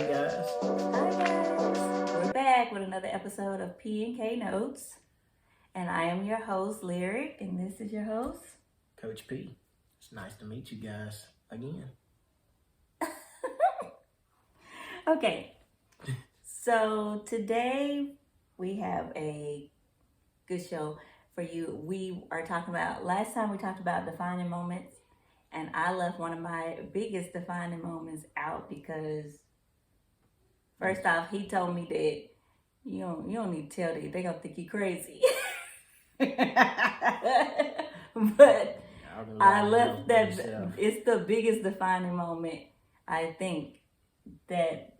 Hi guys. Hi guys, we're back with another episode of P and K Notes, and I am your host Lyric, and this is your host Coach P. It's nice to meet you guys again. Okay, so today we have a good show for you. We are talking about, last time we talked about defining moments, and I left one of my biggest defining moments out because first off, he told me that you don't need to tell them. They gonna think you crazy. But I left that. It's the biggest defining moment, I think, that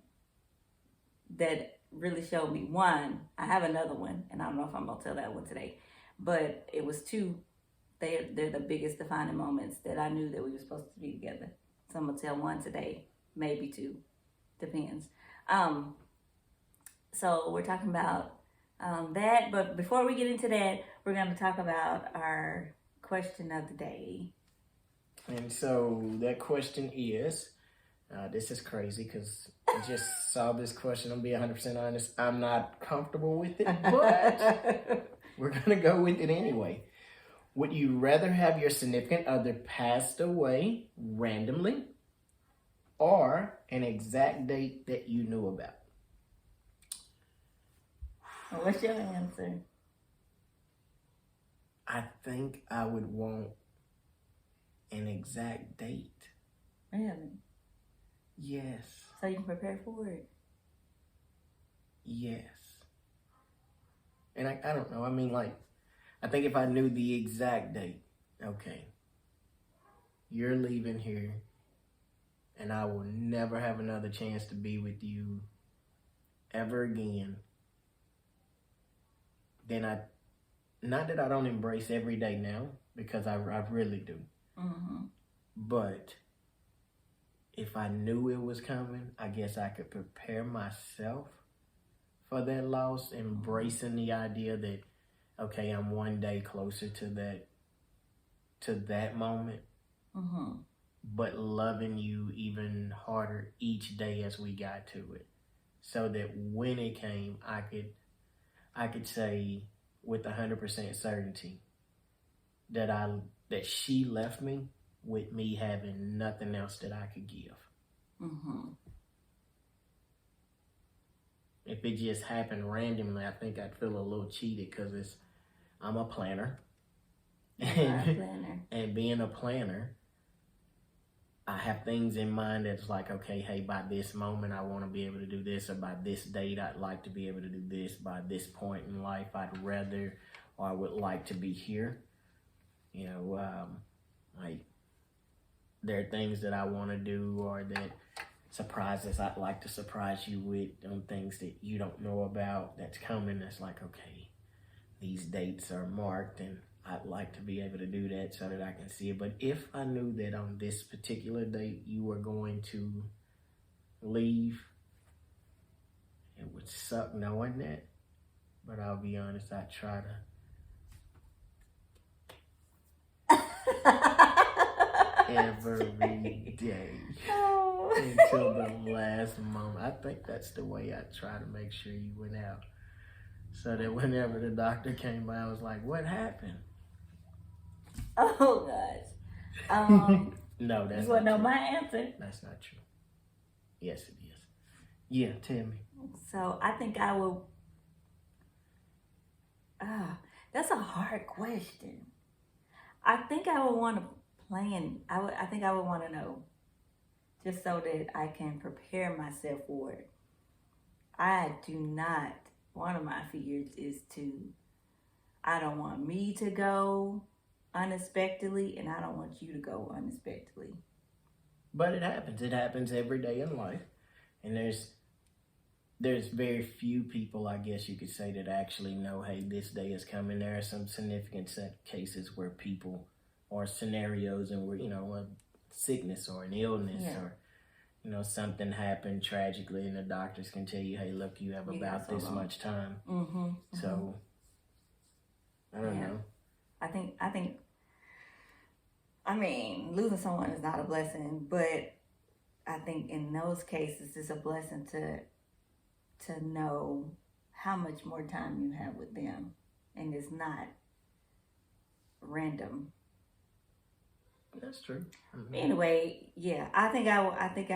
really showed me. One, I have another one, and I don't know if I'm gonna tell that one today, but it was two. They're the biggest defining moments that I knew that we were supposed to be together. So I'm gonna tell one today, maybe two, depends. So we're talking about that, but before we get into that, we're going to talk about our question of the day. And so that question is, this is crazy because I just saw this question. I'll be 100% honest. I'm not comfortable with it, but we're going to go with it anyway. Would you rather have your significant other passed away randomly or an exact date that you knew about? What's your answer? I think I would want an exact date. Really? Yes. So you can prepare for it? Yes. And I don't know. I mean, like, I think if I knew the exact date, okay, you're leaving here and I will never have another chance to be with you ever again. Then not that I don't embrace every day now, because I really do. Mm-hmm. But if I knew it was coming, I guess I could prepare myself for that loss, embracing the idea that, okay, I'm one day closer to that moment, mm-hmm. but loving you even harder each day as we got to it, so that when it came, I could say with 100% certainty that she left me with me having nothing else that I could give. Mm-hmm. If it just happened randomly, I think I'd feel a little cheated because I'm a planner. And being a planner, I have things in mind that's like, okay, hey, by this moment, I want to be able to do this, or by this date, I'd like to be able to do this. By this point in life, I would like to be here. You know, like, there are things that I want to do, or that surprises I'd like to surprise you with, on things that you don't know about that's coming. That's like, okay, these dates are marked, and I'd like to be able to do that so that I can see it. But if I knew that on this particular date you were going to leave, it would suck knowing that. But I'll be honest, I try to every day until the last moment. I think that's the way I try to make sure you went out, so that whenever the doctor came by, I was like, what happened? Oh gosh. No, that's you want to know true. my answer? That's not true. Yes, it is. Yeah, tell me. So I think I will. That's a hard question. I think I would want to plan. I think I would want to know, just so that I can prepare myself for it. I do not. One of my fears is I don't want me to go unexpectedly, and I don't want you to go unexpectedly. But it happens. It happens every day in life, and there's very few people, I guess you could say, that actually know, hey, this day is coming. There are some significant cases where people, or scenarios, and where, a sickness or an illness, or something happened tragically, and the doctors can tell you, hey, look, you have about this much time. Mm-hmm. So I don't know. I mean, losing someone is not a blessing, but I think in those cases, it's a blessing to know how much more time you have with them, and it's not random. That's true. Anyway, yeah, I think I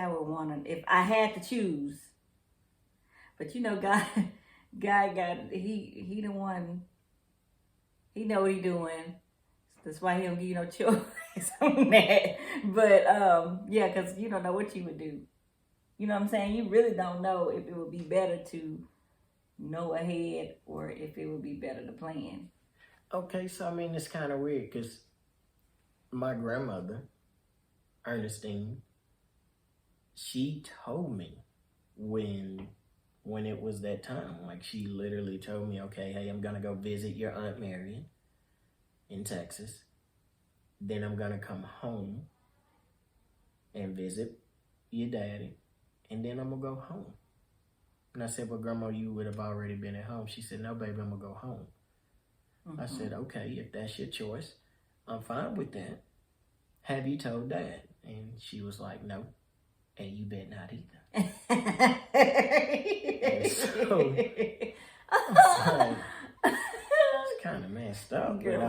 would want to if I had to choose. But you know, God got he the one. He know what he doing. That's why he don't give you no choice on that. But yeah, because you don't know what you would do. You know what I'm saying? You really don't know if it would be better to know ahead or if it would be better to plan. Okay, so I mean, it's kind of weird because my grandmother, Ernestine, she told me when it was that time. Like, she literally told me, okay, hey, I'm gonna go visit your Aunt Marion in Texas. Then I'm gonna come home and visit your daddy, and then I'm gonna go home. And I said, well, Grandma, you would have already been at home. She said, no, baby, I'm gonna go home. Mm-hmm. I said, okay, if that's your choice, I'm fine with that. Have you told Dad? And she was like, no, and you bet not either. So, it's kind of messed up. Girl,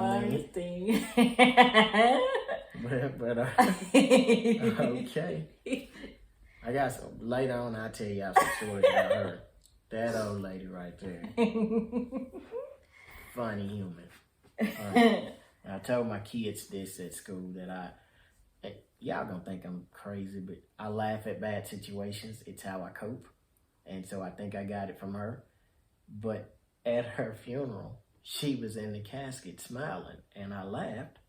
but I mean, okay. I got some, later on I'll tell y'all some stories about her. That old lady right there. Funny human. I told my kids this at school that y'all gonna think I'm crazy, but I laugh at bad situations. It's how I cope. And so I think I got it from her. But at her funeral, she was in the casket smiling, and I laughed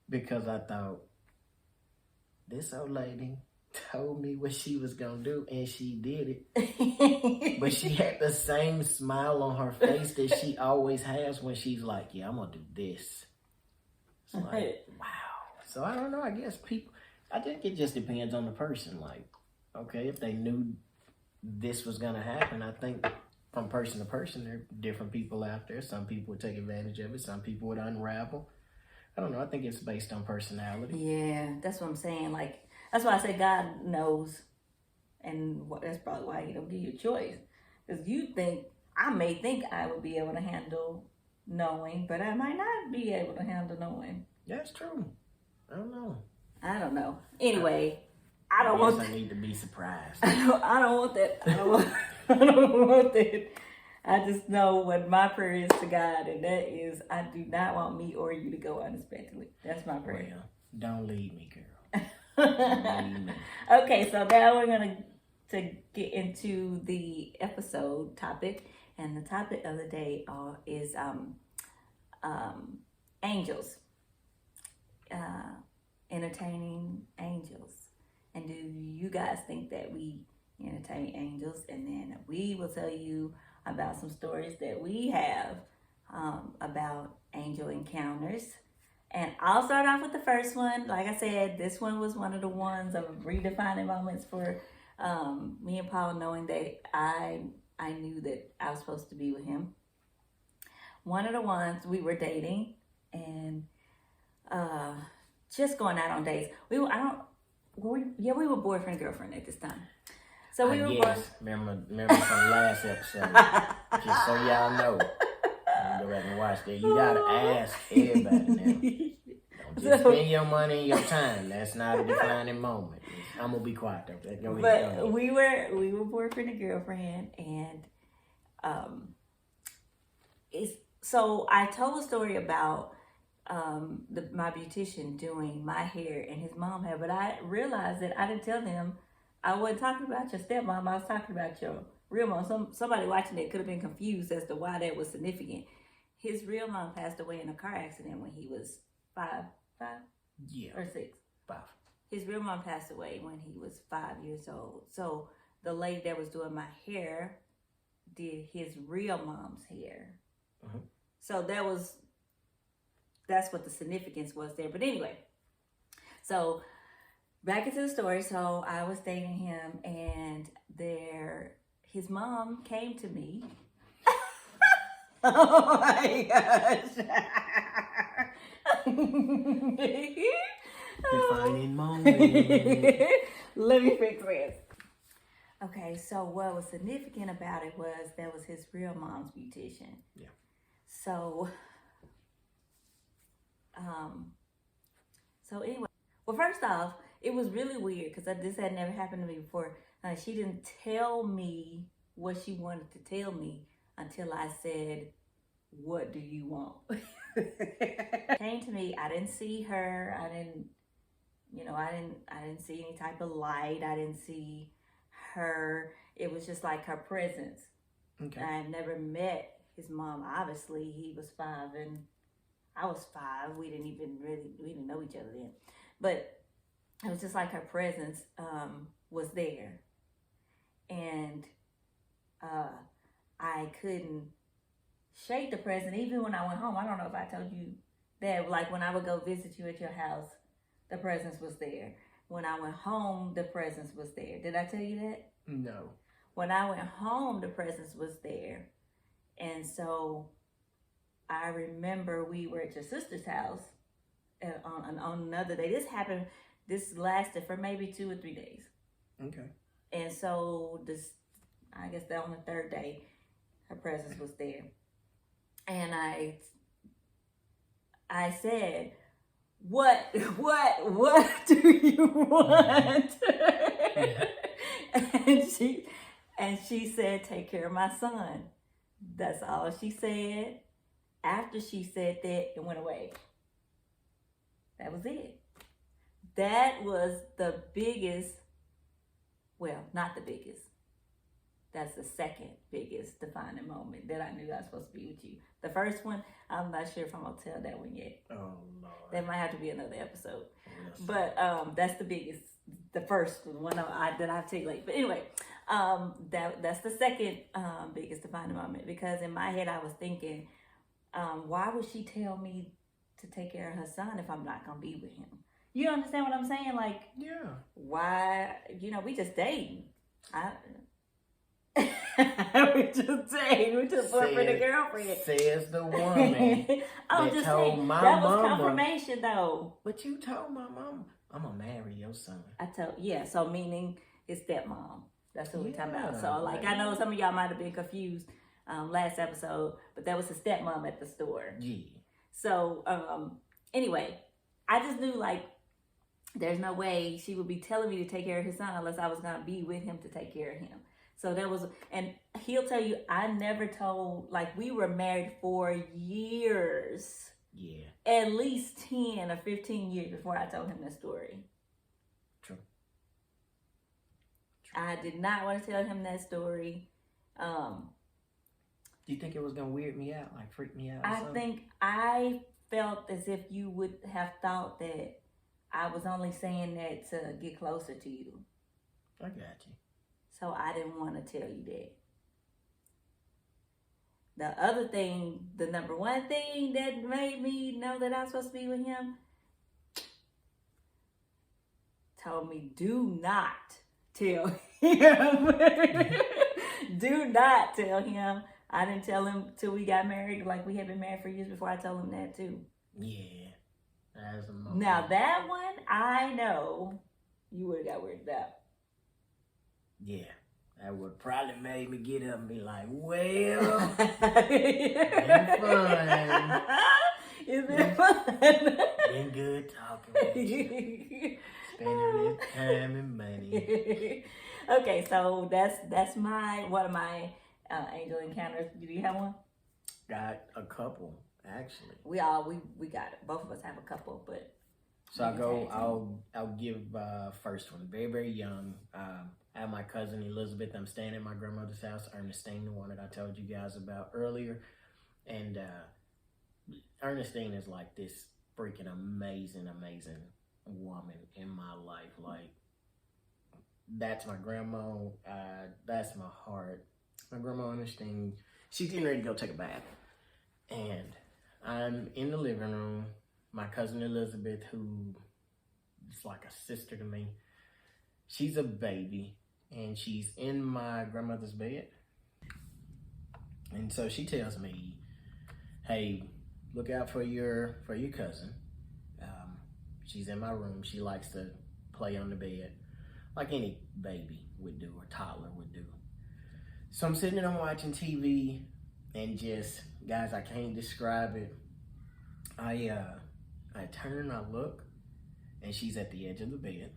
because I thought, this old lady told me what she was gonna do, and she did it. But she had the same smile on her face that she always has when she's like, yeah, I'm gonna do this. It's like, wow. So I don't know, I guess I think it just depends on the person. Like, okay, if they knew this was gonna happen, I think from person to person, there are different people out there. Some people would take advantage of it, some people would unravel. I don't know, I think it's based on personality. Yeah, that's what I'm saying. Like, that's why I say God knows, and that's probably why He don't give you a choice. Because I may think I would be able to handle knowing, but I might not be able to handle knowing. That's true. I don't know. Anyway, I need to be surprised. I don't want that. I don't want that. I just know what my prayer is to God, and that is, I do not want me or you to go unexpectedly. That's my prayer. Well, don't leave me, girl. Okay, so now we're going to get into the episode topic, and the topic of the day is angels, entertaining angels. And do you guys think that we entertain angels? And then we will tell you about some stories that we have about angel encounters. And I'll start off with the first one. Like I said, this one was one of the ones of redefining moments for me and Paul, knowing that I knew that I was supposed to be with him. One of the ones, we were dating and just going out on dates. We were boyfriend and girlfriend at this time. So we were remember from last episode. Just so y'all know. Go back and watch that. You gotta ask everybody now. Don't just spend your money and your time. That's not a defining moment. I'm gonna be quiet though. Go ahead. But we were boyfriend and girlfriend, and so I told a story about my beautician doing my hair and his mom hair, but I realized that I didn't tell them I wasn't talking about your stepmom. I was talking about your real mom. Somebody watching it could have been confused as to why that was significant. His real mom passed away in a car accident when he was 5 or 6. 5. His real mom passed away when he was 5 years old. So the lady that was doing my hair did his real mom's hair. Mm-hmm. So that's what the significance was there. But anyway, so back into the story. So I was dating him, and his mom came to me. Oh my gosh. Defining moment. Let me fix this. Okay, so what was significant about it was that was his real mom's beautician. Yeah. So, anyway, well, first off, it was really weird because this had never happened to me before. She didn't tell me what she wanted to tell me until I said, "What do you want?" Came to me. I didn't see her. I didn't see any type of light. I didn't see her. It was just like her presence. Okay. I had never met his mom. Obviously, he was 5 and I was 5. We didn't know each other then. But it was just like her presence was there. And I couldn't shake the presence even when I went home. I don't know if I told you that, like when I would go visit you at your house, the presence was there. When I went home, the presence was there. Did I tell you that? No. When I went home, the presence was there. And so I remember we were at your sister's house on another day. This lasted for maybe 2 or 3 days. Okay. And so I guess that on the 3rd day, her presence was there. And I said, what do you want? and she said, take care of my son. That's all she said. After she said that, it went away. That was it. That was the biggest, well, not the biggest. That's the second biggest defining moment that I knew I was supposed to be with you. The first one, I'm not sure if I'm going to tell that one yet. Oh, Lord. That might have to be another episode. Yes. But that's the biggest, the first one that I take late. But anyway, that's the second biggest defining moment, because in my head I was thinking, why would she tell me to take care of her son if I'm not going to be with him? You understand what I'm saying? Like, yeah. Why, we just dating. We just dating. We just boyfriend and girlfriend. Says the woman. I'm just saying, that was confirmation though. But you told my mom, I'm going to marry your son. So meaning his stepmom. That's what we're talking about. So right. I know some of y'all might have been confused last episode, but that was his stepmom at the store. Yeah. So anyway, I just knew like there's no way she would be telling me to take care of his son unless I was going to be with him to take care of him. So that was, and he'll tell you, I never told, like we were married for years. Yeah. At least 10 or 15 years before I told him that story. True. I did not want to tell him that story. Do you think it was going to weird me out, like freak me out? I think I felt as if you would have thought that I was only saying that to get closer to you. I got you. So I didn't want to tell you that. The other thing, the number one thing that made me know that I was supposed to be with him, told me, do not tell him. Do not tell him. I didn't tell him till we got married, like we had been married for years before I told him that too. Yeah. That's a moment. Now that one, I know you would have got weirded out. Yeah. That would probably made me get up and be like, well, it's been fun. Been good talking with you. Spending this time and money. Okay, so that's one of my angel encounters. Do you have one? Got a couple, actually. We got it. Both of us have a couple, but so I'll give first one. Very, very young. I have my cousin Elizabeth. I'm staying at my grandmother's house, Ernestine, the one that I told you guys about earlier. And Ernestine is like this freaking amazing woman in my life. Like, that's my grandma. That's my heart. My grandma Ernestine, she's getting ready to go take a bath. And I'm in the living room. My cousin Elizabeth, who is like a sister to me, she's a baby, and she's in my grandmother's bed. And so she tells me, hey, look out for your cousin. She's in my room. She likes to play on the bed. like any baby would do or toddler would do. So I'm sitting there, I'm watching TV, and just, guys, I can't describe it. I turn, I look, and she's at the edge of the bed,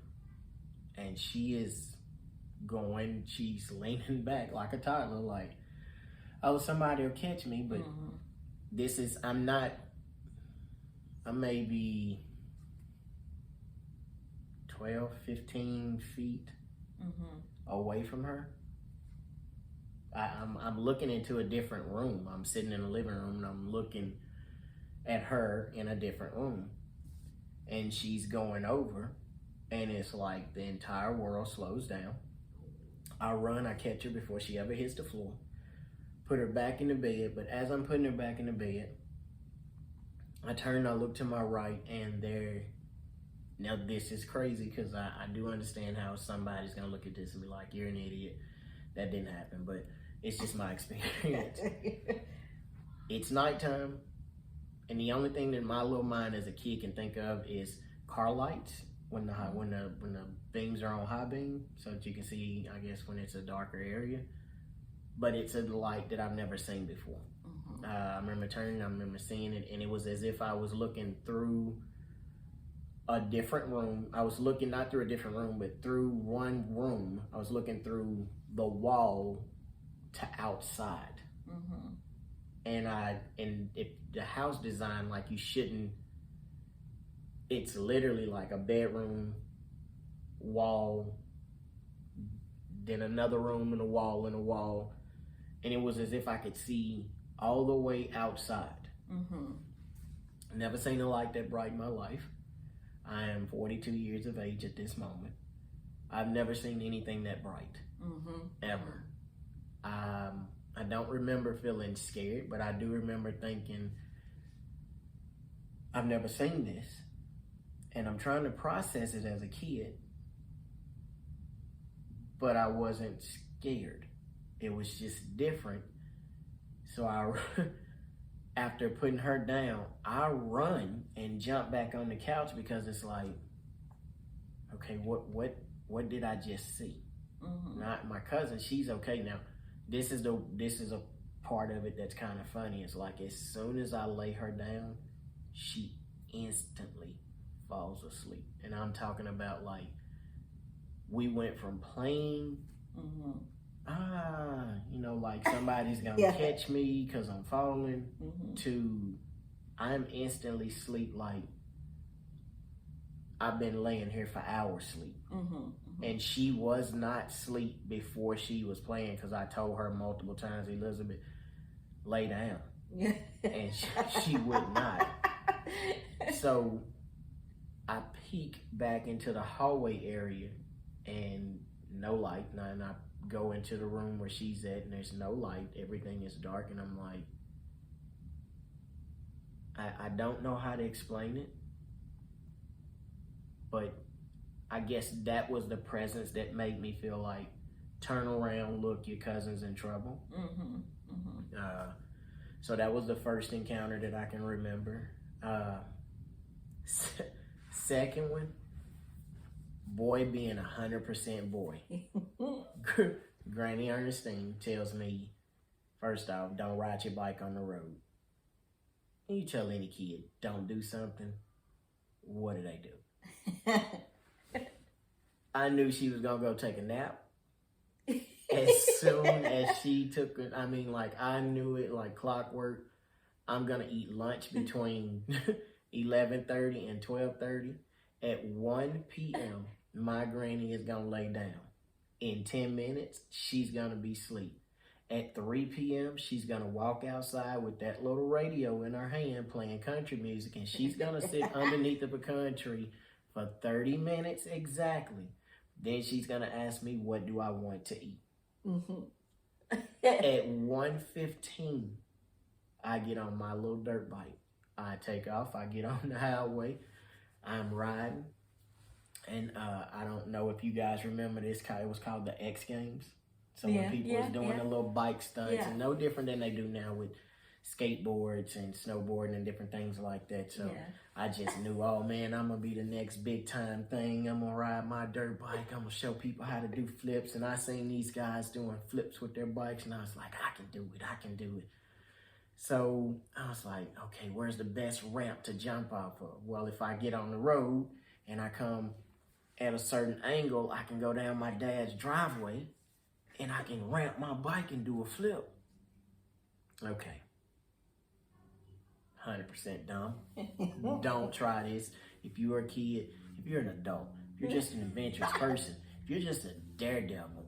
and she's leaning back like a toddler, like, oh, somebody will catch me, but I'm maybe 12, 15 feet away from her. I'm looking into a different room. I'm sitting in the living room and I'm looking at her in a different room. And she's going over, and it's like the entire world slows down. I run, I catch her before she ever hits the floor, put her back in the bed. But as I'm putting her back in the bed, I turn, I look to my right, and now this is crazy because I do understand how somebody's gonna look at this and be like, you're an idiot. That didn't happen, but it's just my experience. It's nighttime, and the only thing that my little mind as a kid can think of is car lights when the beams are on high beam, so that you can see, I guess, when it's a darker area. But it's a light that I've never seen before. I remember turning, I remember seeing it, and it was as if I was looking through a different room. I was looking not through a different room, but through one room. I was looking through the wall to outside. And if the house design, like, you shouldn't, it's literally like a bedroom, wall, then another room and a wall and a wall. And it was as if I could see all the way outside. Never seen a light that bright in my life. I am 42 years of age at this moment. I've never seen anything that bright, ever. I don't remember feeling scared, but I do remember thinking, I've never seen this. And I'm trying to process it as a kid, but I wasn't scared. It was just different. So after putting her down, I run and jump back on the couch because it's like, okay, what did I just see? Not my cousin, she's okay now. This is a part of it that's kind of funny. It's like as soon as I lay her down, she instantly falls asleep. And I'm talking about, like, we went from playing, like somebody's gonna catch me because I'm falling, to I'm instantly sleep, like I've been laying here for hours sleep. And she was not sleep before she was playing, because I told her multiple times, Elizabeth, lay down. And she would not. So I peek back into the hallway area and no light. And I go into the room where she's at and there's no light. Everything is dark, and I'm like, I don't know how to explain it, but I guess that was the presence that made me feel like, turn around, look, your cousin's in trouble. So that was the first encounter that I can remember. Second one, boy being 100% boy. Granny Ernestine tells me, first off, don't ride your bike on the road. And you tell any kid, don't do something, what do they do? I knew she was gonna go take a nap. As soon as she took it, I knew it like clockwork. I'm gonna eat lunch between 11:30 and 12:30. At 1 p.m., my granny is gonna lay down. In 10 minutes, she's gonna be asleep. At 3 p.m., she's gonna walk outside with that little radio in her hand playing country music, and she's gonna sit underneath the pecan tree for 30 minutes exactly. Then she's gonna ask me, what do I want to eat? At 1:15, I get on my little dirt bike. I take off, I get on the highway, I'm riding. And I don't know if you guys remember this, it was called the X Games. So when people was doing the little bike stunts, and no different than they do now with skateboards and snowboarding and different things like that. So Yeah. I just knew, oh man, I'm gonna be the next big time thing. I'm gonna ride my dirt bike. I'm gonna show people how to do flips. And I seen these guys doing flips with their bikes, and I was like, I can do it. I can do it. So I was like, okay, where's the best ramp to jump off of? Well, if I get on the road and I come at a certain angle, I can go down my dad's driveway and I can ramp my bike and do a flip. Okay. 100% dumb. Don't try this. If you're a kid, if you're an adult, if you're just an adventurous person, if you're just a daredevil,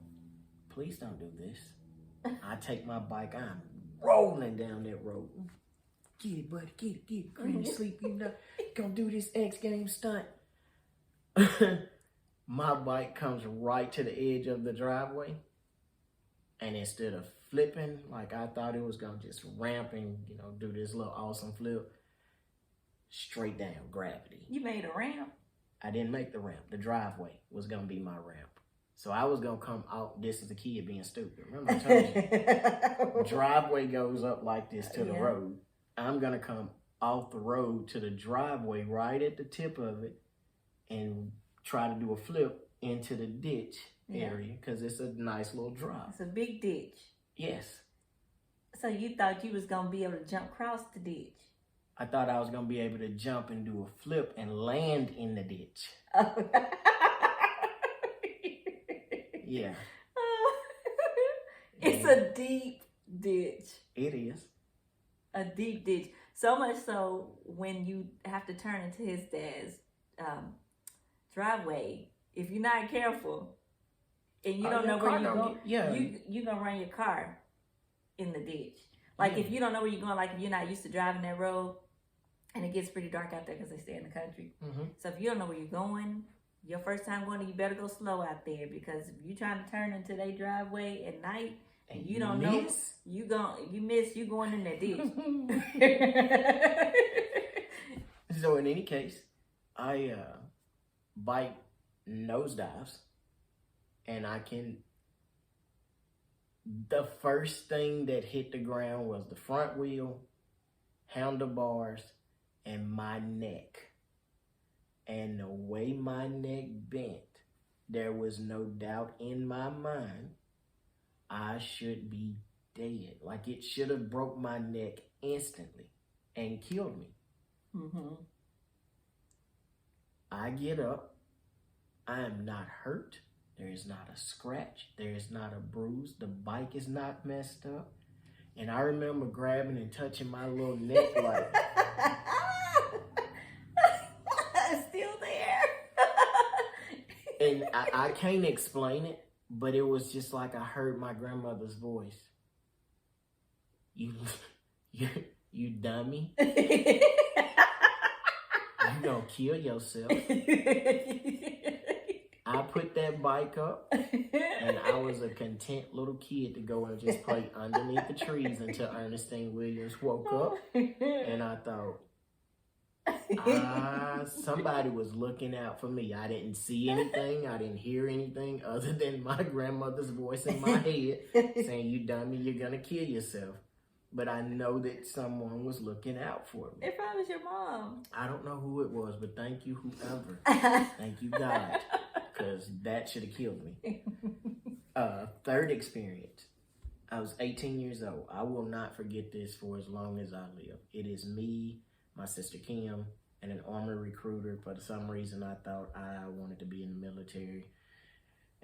please don't do this. I take my bike, I'm rolling down that road. Get it, buddy, get it. Ready to sleep, you know. Gonna do this X Games stunt. My bike comes right to the edge of the driveway. And instead of flipping like I thought it was gonna just ramp and, you know, do this little awesome flip, straight down, gravity. You made a ramp? I didn't make the ramp. The driveway was gonna be my ramp. So I was gonna come out. This is the kid being stupid. Remember I told you, driveway goes up like this to the road. I'm gonna come off the road to the driveway right at the tip of it and try to do a flip into the ditch area because it's a nice little drop. It's a big ditch. Yes. So you thought you was gonna be able to jump across the ditch? I thought I was gonna be able to jump and do a flip and land in the ditch. Yeah. It's a deep ditch. It is. A deep ditch. So much so when you have to turn into his dad's driveway, if you're not careful and you don't know where you're going, you're going to run your car in the ditch. Like if you don't know where you're going, like if you're not used to driving that road, and it gets pretty dark out there because they stay in the country. Mm-hmm. So if you don't know where you're going, your first time going, you better go slow out there because if you're trying to turn into their driveway at night and you don't know, you going in that ditch. So in any case, I bike nosedives, and the first thing that hit the ground was the front wheel, handlebars, and my neck. And the way my neck bent, there was no doubt in my mind I should be dead. Like it should have broke my neck instantly and killed me. Mm-hmm. I get up. I am not hurt. There is not a scratch. There is not a bruise. The bike is not messed up. And I remember grabbing and touching my little neck like... Still there. And I can't explain it, but it was just like I heard my grandmother's voice. You dummy. You gonna kill yourself. I put that bike up, and I was a content little kid to go and just play underneath the trees until Ernestine Williams woke up. And I thought, somebody was looking out for me. I didn't see anything. I didn't hear anything other than my grandmother's voice in my head saying, you dummy, you're going to kill yourself. But I know that someone was looking out for me. If I was your mom. I don't know who it was, but thank you, whoever. Thank you, God. Because that should have killed me. Third experience. I was 18 years old. I will not forget this for as long as I live. It is me, my sister Kim, and an Army recruiter. For some reason, I thought I wanted to be in the military.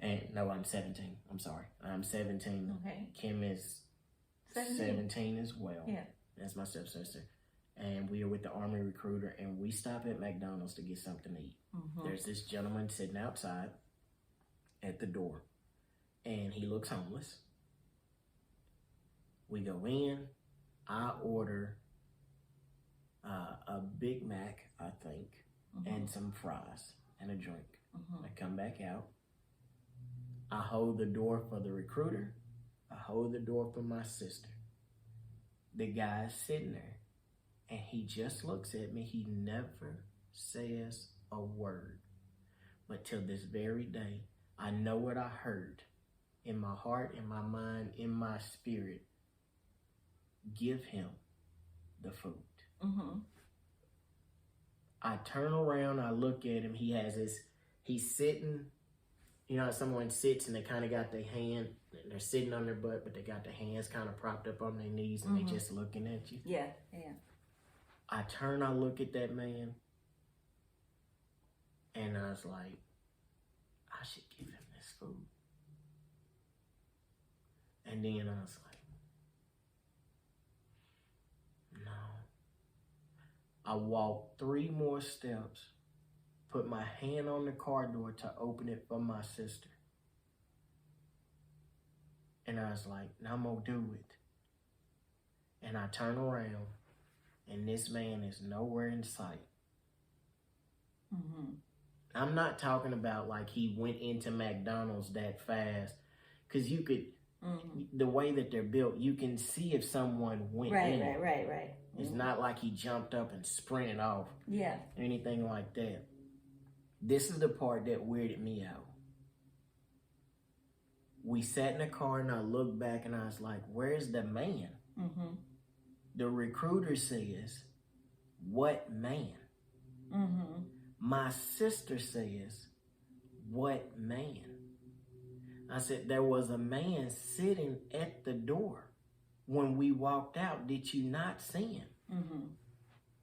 And no, I'm 17. I'm sorry. I'm 17. Okay. Kim is 17 as well. Yeah. That's my stepsister. And we are with the Army recruiter, and we stop at McDonald's to get something to eat. Mm-hmm. There's this gentleman sitting outside at the door, and he looks homeless. We go in. I order a Big Mac, I think, mm-hmm. and some fries and a drink. Mm-hmm. I come back out. I hold the door for the recruiter. I hold the door for my sister. The guy's sitting there, and he just looks at me. He never says a word. But till this very day, I know what I heard in my heart, in my mind, in my spirit. Give him the food. Mm-hmm. I turn around, I look at him. He's sitting, you know how someone sits and they kind of got their hand, they're sitting on their butt, but they got their hands kind of propped up on their knees and they just looking at you. Yeah, yeah. I turn, I look at that man, and I was like, I should give him this food. And then I was like, no. I walked 3 more steps, put my hand on the car door to open it for my sister. And I was like, now I'm going to do it. And I turn around, and this man is nowhere in sight. Mm-hmm. I'm not talking about like he went into McDonald's that fast. Because you could, the way that they're built, you can see if someone went in. Right. It's not like he jumped up and sprinted off. Yeah. Anything like that. This is the part that weirded me out. We sat in the car and I looked back and I was like, where's the man? Mm-hmm. The recruiter says, what man? Mm-hmm. My sister says, what man? I said, there was a man sitting at the door when we walked out. Did you not see him? Mm-hmm.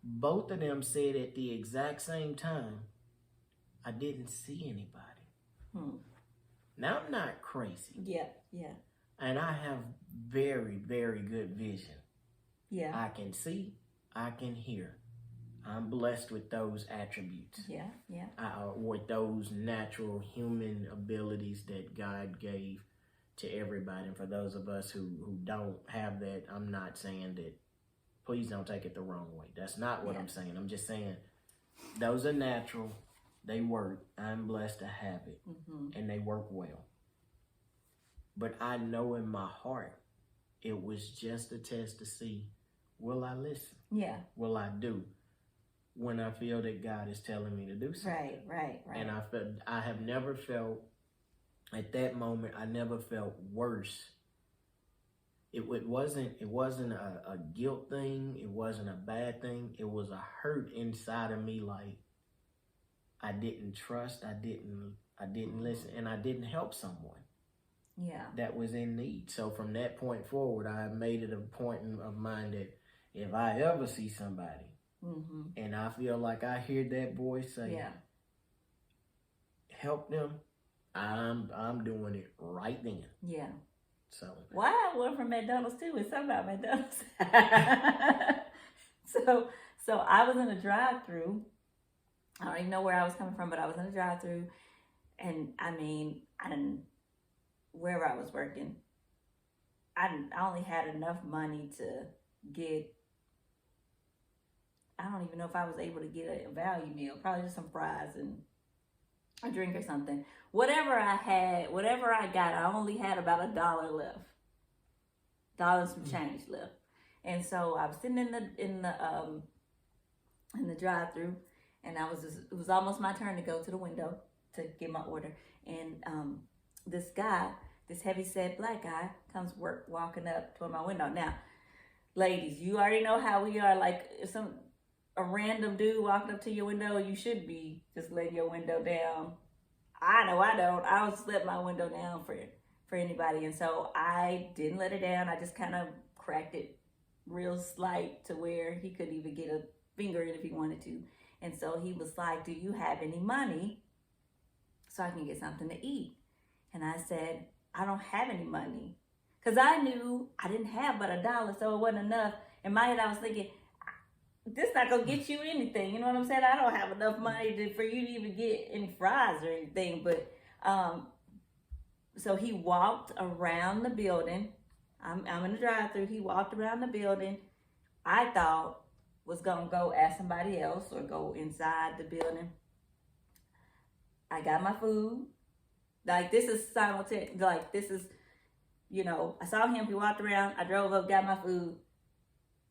Both of them said at the exact same time, I didn't see anybody. Now, I'm not crazy. Yeah. And I have very, very good vision. Yeah. I can see, I can hear. I'm blessed with those attributes. Yeah. With those natural human abilities that God gave to everybody. And for those of us who don't have that, I'm not saying that, please don't take it the wrong way. That's not what I'm saying. I'm just saying those are natural. They work. I'm blessed to have it. And they work well. But I know in my heart, it was just a test to see, will I listen? Yeah. Will I do when I feel that God is telling me to do something? Right. And I have never felt, at that moment, I never felt worse. It wasn't a guilt thing. It wasn't a bad thing. It was a hurt inside of me, like I didn't trust, I didn't listen, and I didn't help someone that was in need. So from that point forward, I made it a point of mine that if I ever see somebody and I feel like I hear that voice say, help them, I'm doing it right then. Yeah. So I went from McDonald's too. It's something about McDonald's. So I was in a drive-through. I don't even know where I was coming from, but I was in a drive-through, and I mean, wherever I was working, I only had enough money to get. I don't even know if I was able to get a value meal. Probably just some fries and a drink or something. Whatever I got, I only had about $1 left. $1 and some change left. And so I was sitting in the drive-through, and it was almost my turn to go to the window to get my order. And this guy, this heavy-set black guy, comes walking up toward my window. Now, ladies, you already know how we are. Like, if a random dude walking up to your window, you should be just letting your window down. I know I don't. I would just let my window down for anybody. And so I didn't let it down. I just kind of cracked it real slight to where he couldn't even get a finger in if he wanted to. And so he was like, do you have any money so I can get something to eat? And I said, I don't have any money. Because I knew I didn't have but $1, so it wasn't enough. In my head, I was thinking, this not going to get you anything. You know what I'm saying? I don't have enough money for you to even get any fries or anything. But so he walked around the building. I'm in the drive-thru. He walked around the building. I thought was going to go ask somebody else or go inside the building. I got my food. Like, this is simultaneous. Like, this is, I saw him. He walked around. I drove up, got my food.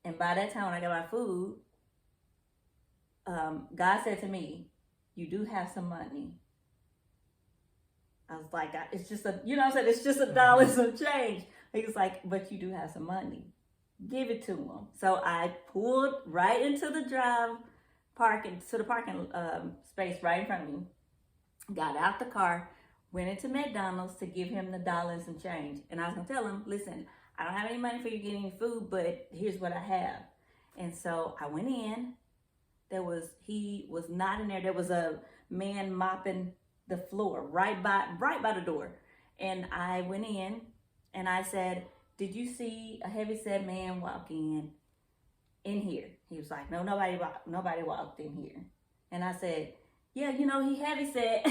And by that time, when I got my food, God said to me, you do have some money. I was like, it's just it's just $1 some change. He was like, but you do have some money. give it to him. So I pulled right into the parking space right in front of me. Got out the car, went into McDonald's to give him the dollars and change. And I was gonna tell him, listen, I don't have any money for you getting any food, but here's what I have. And so I went in. He was not in there. There was a man mopping the floor right by the door. And I went in and I said, did you see a heavyset man walk in here? He was like, no, nobody walked in here. And I said, yeah, you know, he heavyset.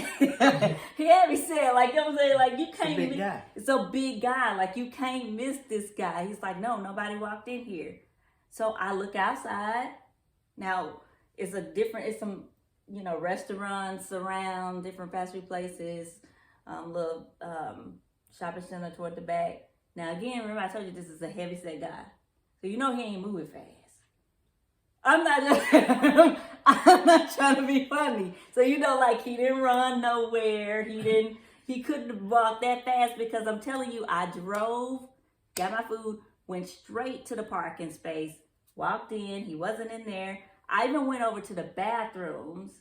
He heavyset. Like, you know what I'm saying? Like, you can't. It's a big guy. It's a big guy. Like, you can't miss this guy. He's like, no, nobody walked in here. So I look outside. Now, it's some, you know, restaurants around, different fast food places, little shopping center toward the back. Now, again, remember I told you this is a heavyset guy. So you know he ain't moving fast. I'm not trying to be funny. So, you know, like, he didn't run nowhere. He couldn't walk that fast because I'm telling you, I drove, got my food, went straight to the parking space, walked in. He wasn't in there. I even went over to the bathrooms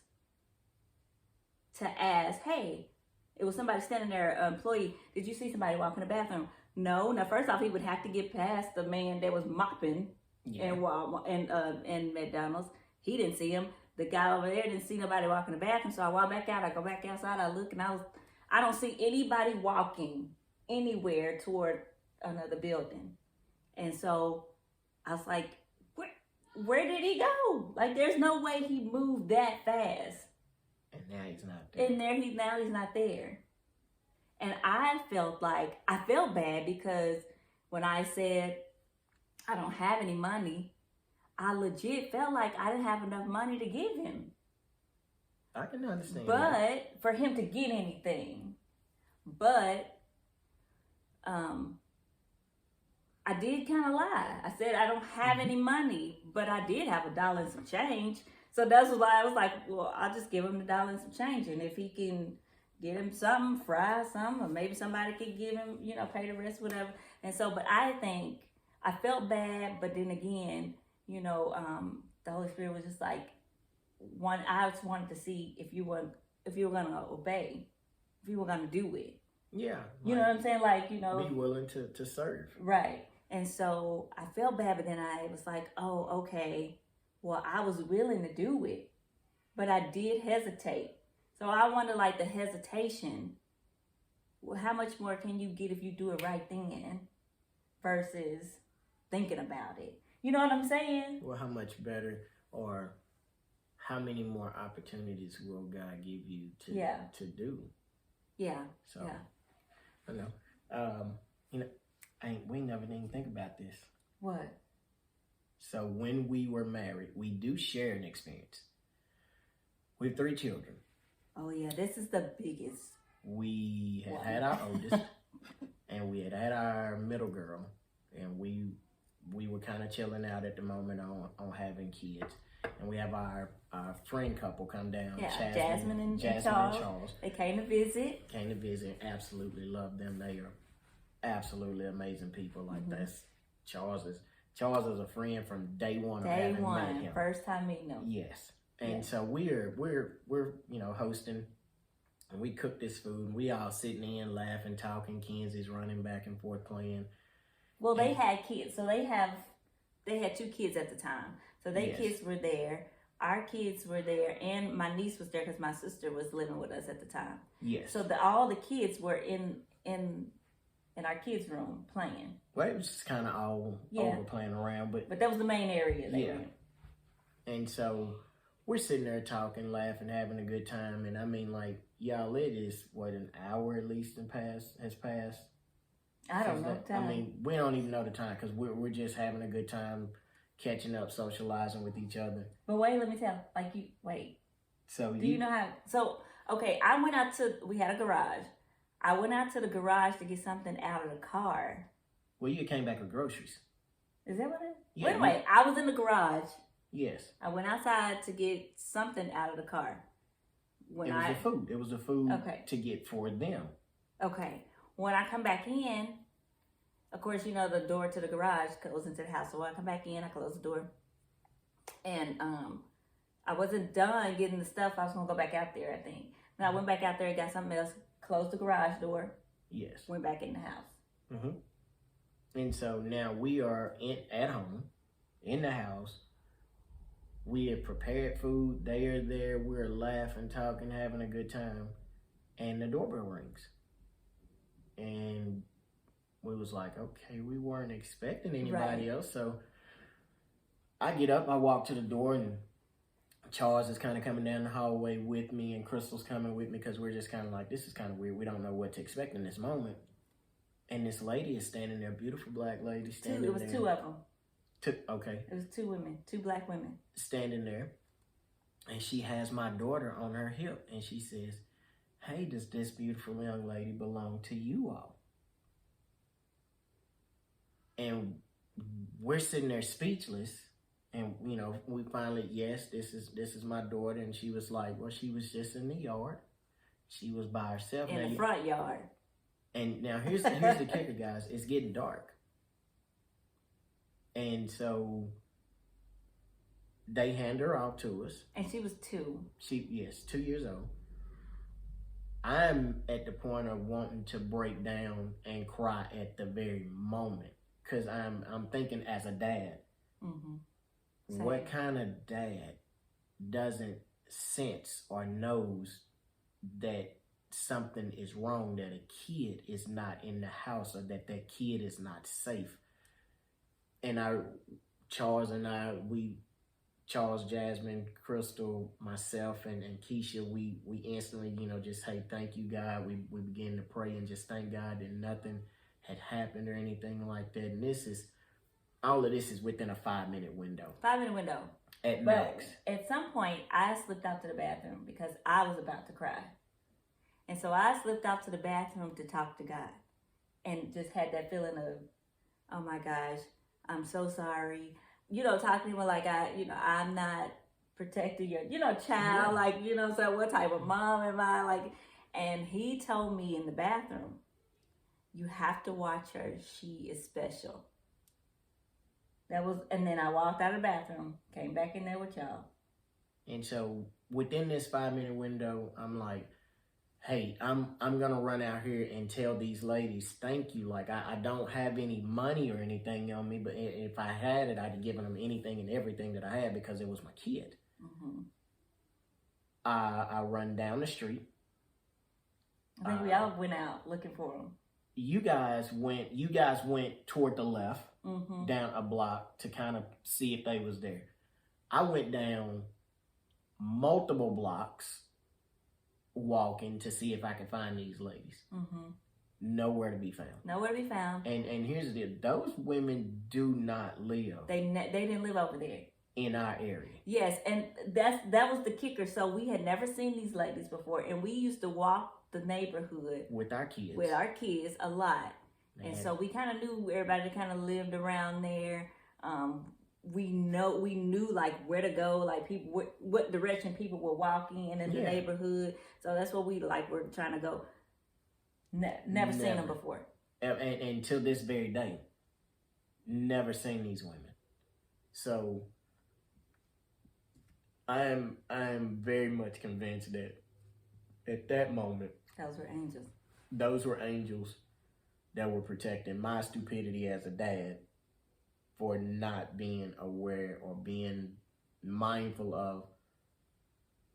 to ask, hey, it was somebody standing there, an employee, did you see somebody walk in the bathroom? No. Now, first off, he would have to get past the man that was mopping in Walmart and McDonald's. He didn't see him. The guy over there didn't see nobody walk in the bathroom. So I walk back out. I go back outside. I look, and I don't see anybody walking anywhere toward another building. And so I was like, where did he go? Like, there's no way he moved that fast. And now he's not there. And now he's not there. And I felt bad because when I said I don't have any money, I legit felt like I didn't have enough money to give him. I can understand but that. For him to get anything. But I did kind of lie. I said I don't have any money, but I did have $1 and some change. So that's why I was like, well, I'll just give him $1 and some change. And if he can get him something, fry something, or maybe somebody could give him, you know, pay the rest, whatever. And so, but I think I felt bad, but then again, you know, the Holy Spirit was just like, I just wanted to see if you were going to obey, if you were going to do it. Yeah. You know what I'm saying? Like, you know. Be willing to serve. Right. And so I felt bad, but then I was like, oh, okay. Well, I was willing to do it, but I did hesitate. So I wonder, like, the hesitation, well, how much more can you get if you do it right then versus thinking about it? You know what I'm saying? Well, how much better, or how many more opportunities will God give you to do? Yeah. So, yeah. I know. You know, we never even think about this. What? So when we were married, we do share an experience. We have 3 children. Oh yeah, this is the biggest. We had our oldest, and we had our middle girl, and we were kind of chilling out at the moment on having kids. And we have our friend couple come down. Yeah, Jasmine and Charles. They came to visit. Absolutely love them. They are absolutely amazing people. Like that's Charles is a friend from day one. Day one, first time meeting them. Yes, and so we're you know hosting, and we cook this food. And we all sitting in, laughing, talking. Kenzie's running back and forth playing. Well, they had kids, so they had 2 kids at the time. So their kids were there. Our kids were there, and my niece was there because my sister was living with us at the time. Yes. So all the kids were in our kids' room playing. Well, it was just kind of all over playing around, but that was the main area they were in. And so we're sitting there talking, laughing, having a good time, and I mean, like, y'all, it is an hour at least has passed. I don't know the time. I mean, we don't even know the time because we're just having a good time, catching up, socializing with each other. But wait, let me tell. So do you know how? So okay, I went out we had a garage. I went out to the garage to get something out of the car. Well, you came back with groceries. Is that what it is? Yeah, wait, I was in the garage. Yes. I went outside to get something out of the car. It was the food okay. to get for them. Okay. When I come back in, of course, you know, the door to the garage goes into the house. So when I come back in, I close the door. And I wasn't done getting the stuff. I was going to go back out there, I think. And I went back out there and got something else, closed the garage door, Yes. went back in the house. Mm-hmm. And so now we are at home, in the house. We have prepared food. They are there. We're laughing, talking, having a good time. And the doorbell rings. And we was like, okay, we weren't expecting anybody else. So I get up, I walk to the door, and Charles is kind of coming down the hallway with me, and Crystal's coming with me because we're just kind of like, this is kind of weird. We don't know what to expect in this moment. And this lady is standing there, beautiful black lady standing there. It was two of them. Okay. It was two women, two black women. Standing there. And she has my daughter on her hip. And she says, hey, does this beautiful young lady belong to you all? And we're sitting there speechless. And, you know, we finally, yes, this is my daughter. And she was like, well, she was just in the yard. She was by herself. In the front yard. And now here's the kicker, guys. It's getting dark. And so they hand her off to us. And she was 2. 2 years old. I'm at the point of wanting to break down and cry at the very moment. Because I'm thinking as a dad, what kind of dad doesn't sense or knows that something is wrong, that a kid is not in the house or that kid is not safe? And Charles, Jasmine, Crystal, myself, and Keisha, we instantly, you know, just, hey, thank you, God. We began to pray and just thank God that nothing had happened or anything like that. And all of this is within a 5-minute window. 5-minute window. At max. At some point, I slipped out to the bathroom because I was about to cry. And so I slipped out to the bathroom to talk to God and just had that feeling of, oh my gosh, I'm so sorry. You know, talking to him like, I'm not protecting your, child. Like, so what type of mom am I? Like, and he told me in the bathroom, you have to watch her. She is special. And then I walked out of the bathroom, came back in there with y'all. And so within this 5-minute window, I'm like, hey, I'm gonna run out here and tell these ladies thank you. Like I don't have any money or anything on me, but if I had it, I'd have given them anything and everything that I had because it was my kid. Mm-hmm. I run down the street. I think we all went out looking for them. You guys went toward the left, down a block to kind of see if they was there. I went down multiple blocks walking to see if I could find these ladies. Nowhere to be found. Nowhere to be found. And here's the deal: those women do not live. They didn't live over there in our area. Yes, and that was the kicker. So we had never seen these ladies before, and we used to walk the neighborhood with our kids a lot. Man. And so we kind of knew everybody that kind of lived around there. We knew like where to go, like people, what direction people were walking in the neighborhood. So that's what we were trying to go. Never seen them before. And until this very day, never seen these women. So I am very much convinced that at that moment, those were angels that were protecting my stupidity as a dad for not being aware or being mindful of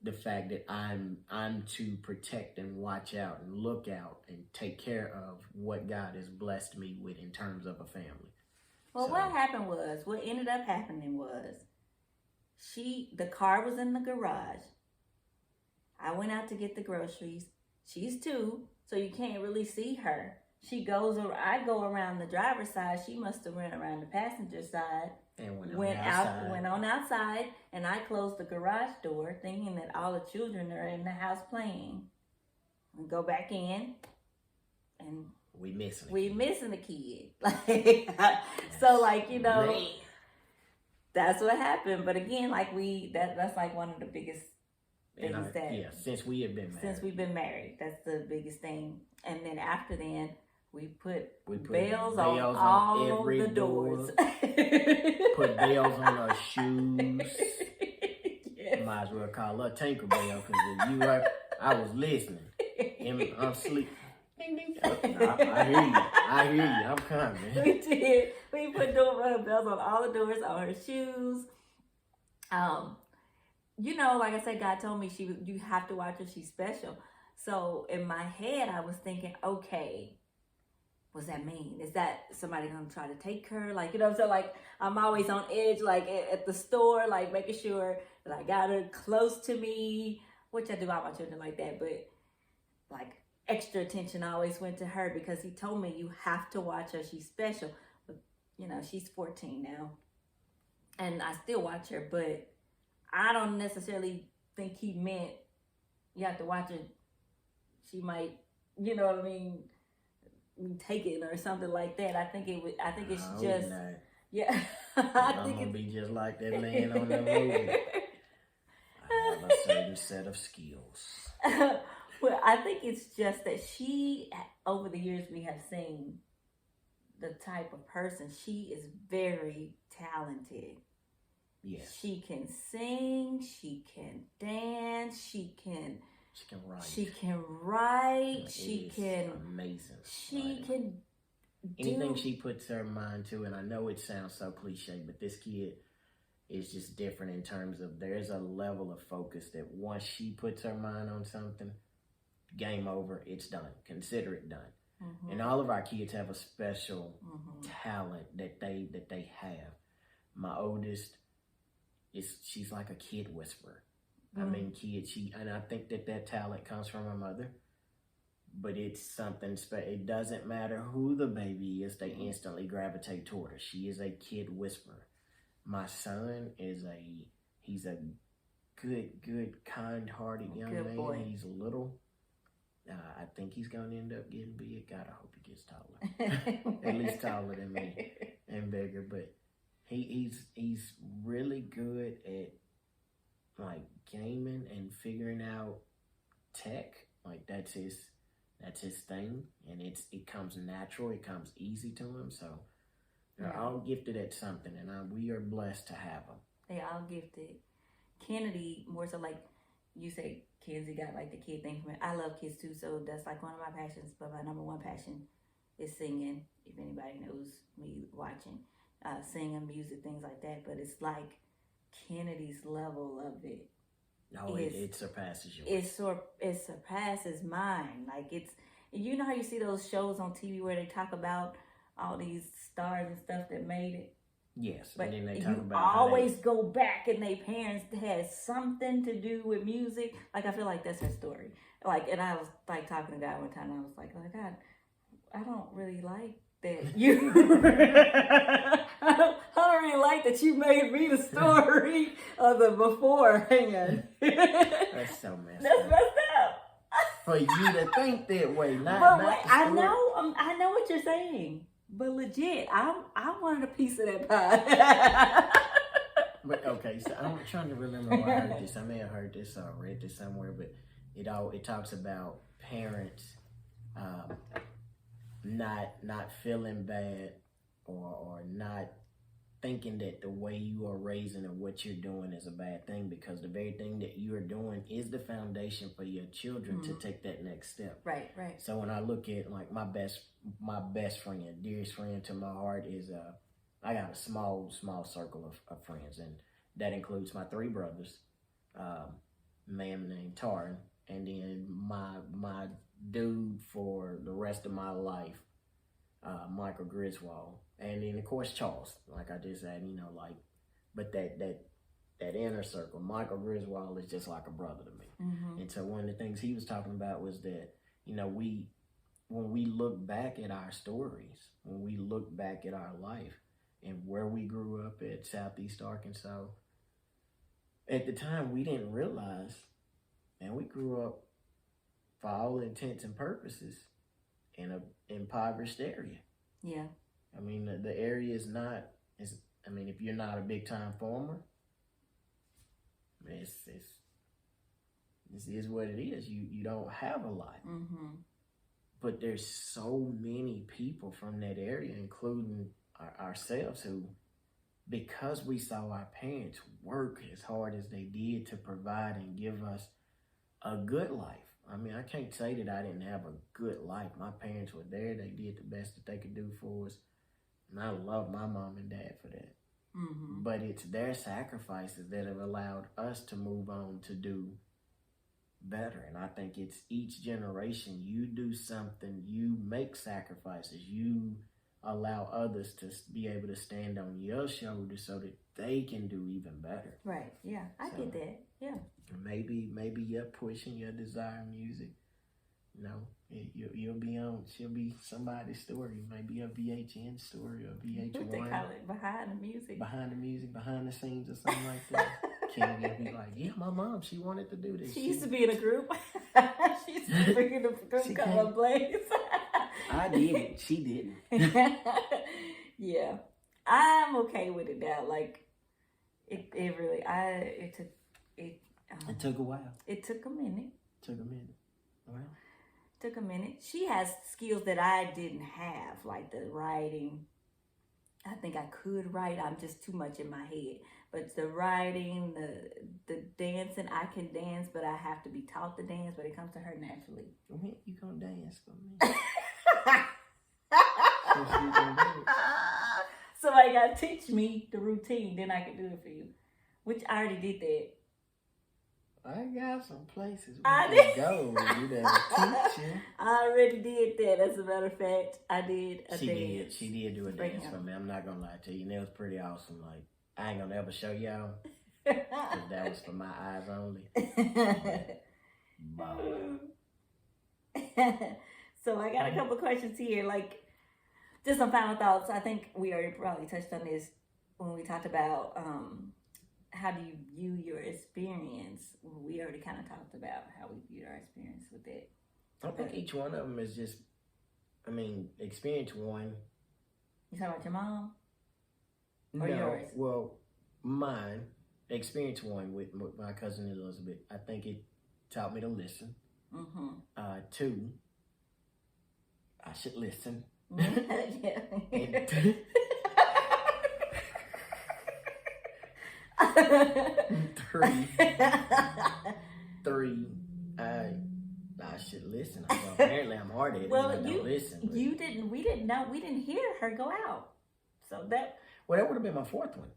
the fact that I'm to protect and watch out and look out and take care of what God has blessed me with in terms of a family. Well, what ended up happening was the car was in the garage. I went out to get the groceries. She's 2, so you can't really see her. I go around the driver's side. She must have went around the passenger side. And went on outside, and I closed the garage door thinking that all the children are in the house playing. We go back in, and we missing the kid. That's what happened. But again, that's like one of the biggest things since we have been married. Since we've been married, that's the biggest thing. And then after then, We put We put bells bells on on all every the doors. Put bells on her shoes. Yes. Might as well call her Tinkerbell, because if you were, I was listening. And I'm sleep. Ding, ding. I hear you. I hear you. I'm coming. We did. We put bells on all the doors, on her shoes. You know, like I said, God told me you have to watch her. She's special. So in my head, I was thinking, okay, what's that mean? Is that somebody gonna try to take her? Like, you know, so like I'm always on edge, like at the store, like making sure that I got her close to me, which I do all my children like that, but like extra attention always went to her because he told me you have to watch her. She's special. But you know, she's 14 now. And I still watch her, but I don't necessarily think he meant you have to watch her. She might, you know what I mean, take it or something like that. I think it would. I think it's just not. yeah. I'm gonna be just like that man on that movie. I have a certain set of skills. Well, I think it's just that she, over the years, we have seen the type of person. She is very talented. Yes. She can sing. She can dance. She can write. She can write. She can. Amazing. She can. Anything she puts her mind to, and I know it sounds so cliche, but this kid is just different in terms of there's a level of focus that once she puts her mind on something, game over, it's done. Consider it done. Mm-hmm. And all of our kids have a special talent that they have. My oldest she's like a kid whisperer. I mean, and I think that talent comes from her mother. But it's something it doesn't matter who the baby is, they instantly gravitate toward her. She is a kid whisperer. My son he's a good, kind-hearted young man. Boy. He's little. I think he's gonna end up getting big. God, I hope he gets taller. At least taller than me and bigger. But he's really good at like gaming and figuring out tech. Like that's his thing, and it comes natural. It comes easy to him. So they're all gifted at something, and we are blessed to have them. They all gifted. Kennedy, more so like you say, Kenzie got like the kid thing from it. I love kids too, so that's like one of my passions. But my number one passion is singing. If anybody knows me watching, singing, music, things like that. But it's like Kennedy's level of it. No, it surpasses yours. It surpasses mine. Like it's, you know how you see those shows on TV where they talk about all these stars and stuff that made it. Yes, but and then they talk about always go back and their parents had something to do with music. Like I feel like that's her story. Like, and I was like talking to God one time. And I was like, oh God, I don't really like that you. I don't really like that you made me the story of the beforehand. That's so messed up. That's messed up. For you to think that way, I know what you're saying. But legit, I wanted a piece of that pie. But okay, so I'm trying to remember where I heard this. I may have heard this or read this somewhere, but it talks about parents not feeling bad or not thinking that the way you are raising and what you're doing is a bad thing, because the very thing that you are doing is the foundation for your children to take that next step. Right. So when I look at like my best friend, dearest friend to my heart is I got a small circle of friends, and that includes my three brothers, a man named Tarin, and then my dude for the rest of my life, Michael Griswold, and then of course Charles, like I just said, but that inner circle, Michael Griswold is just like a brother to me. Mm-hmm. And so one of the things he was talking about was that, when we look back at our stories, when we look back at our life and where we grew up at Southeast Arkansas, at the time we didn't realize, and we grew up for all intents and purposes in an impoverished area. Yeah. I mean, the area is not, if you're not a big time farmer, this is what it is. You don't have a lot. Mm-hmm. But there's so many people from that area, including ourselves, who, because we saw our parents work as hard as they did to provide and give us a good life. I mean, I can't say that I didn't have a good life. My parents were there. They did the best that they could do for us. And I love my mom and dad for that. Mm-hmm. But it's their sacrifices that have allowed us to move on to do better. And I think it's each generation, you do something, you make sacrifices, you allow others to be able to stand on your shoulders so that they can do even better. Right. Yeah, I get that. Yeah. Maybe you're pushing your desire music. You know, you'll be on. She'll be somebody's story. Maybe a VHN story or VH1. What they call it? Behind the music. Behind the music, behind the scenes, or something like that. Kim will be like, yeah, my mom, she wanted to do this. She used to be in a group. She used to be in a group called Blaze. I did. She didn't. Yeah, I'm okay with it now. Like, it really, it took a while. It took a minute. Well, Took a minute. She has skills that I didn't have, like the writing. I think I could write. I'm just too much in my head. But the writing, the dancing, I can dance, but I have to be taught to dance. But it comes to her naturally. When you gonna dance for me? Somebody gotta teach me the routine, then I can do it for you. Which I already did that. I got some places we I can did. go. You better teach you. I already did that. As a matter of fact, I did a dance. She did do a Bring dance him. for me. I'm not gonna lie to you. And it was pretty awesome. Like, I ain't gonna ever show y'all. Cause that was for my eyes only. Wow. So I got a couple questions here. Like, just some final thoughts. I think we already probably touched on this when we talked about how do you view your experience. We already kind of talked about how we viewed our experience with it. I think each one of them is just, experience one. You talking about your mom? Or yours? Well, mine, experience one with my cousin Elizabeth. I think it taught me to listen. Mm-hmm. Two, I should listen. Yeah. And three, I should listen. Apparently I'm hard-headed. Well, and I don't listen. But... we didn't know. We didn't hear her go out. So that... Well, that would have been my fourth one.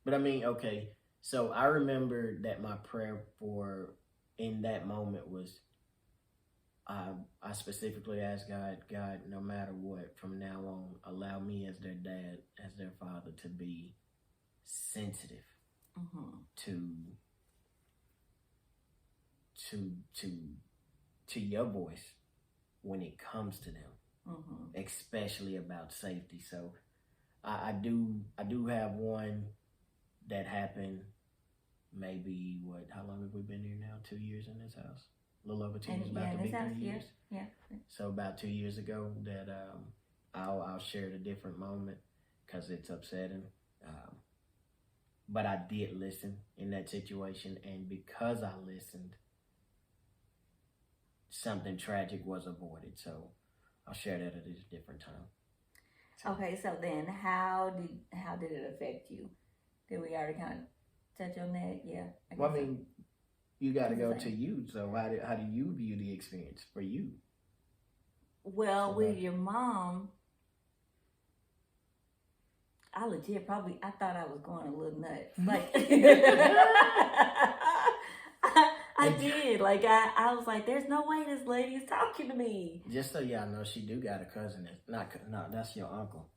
But okay. So I remember that my prayer in that moment was, I specifically asked God, no matter what, from now on, allow me as their dad, as their father, to be sensitive to your voice when it comes to them, especially about safety. So I do have one that happened. Maybe how long have we been here now? 2 years in this house. A little over 2 years, about to be 3 years. Yeah. So about 2 years ago, that I'll share a different moment because it's upsetting. But I did listen in that situation, and because I listened, something tragic was avoided. So I'll share that at a different time. Okay, so then how did it affect you? Did we already kind of touch on that? Yeah. Well, you got to go to you. So how do you view the experience for you? Well, with your mom, I legit I thought I was going a little nuts. Like, I did. Like, I was like, there's no way this lady is talking to me. Just so y'all know, she do got a cousin. That's your uncle.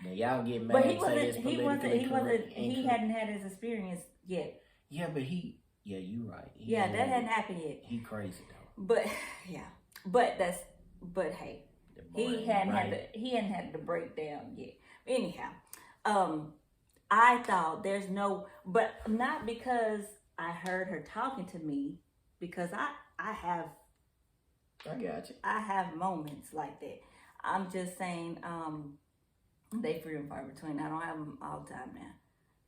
Now, y'all get mad. But he hadn't had his experience yet. Yeah, but you're right. That hadn't happened yet. He crazy though. But hey, he hadn't had the breakdown yet. Anyhow, I thought but not because I heard her talking to me, because I got you. I have moments like that. I'm just saying, they few and far between. I don't have them all the time now.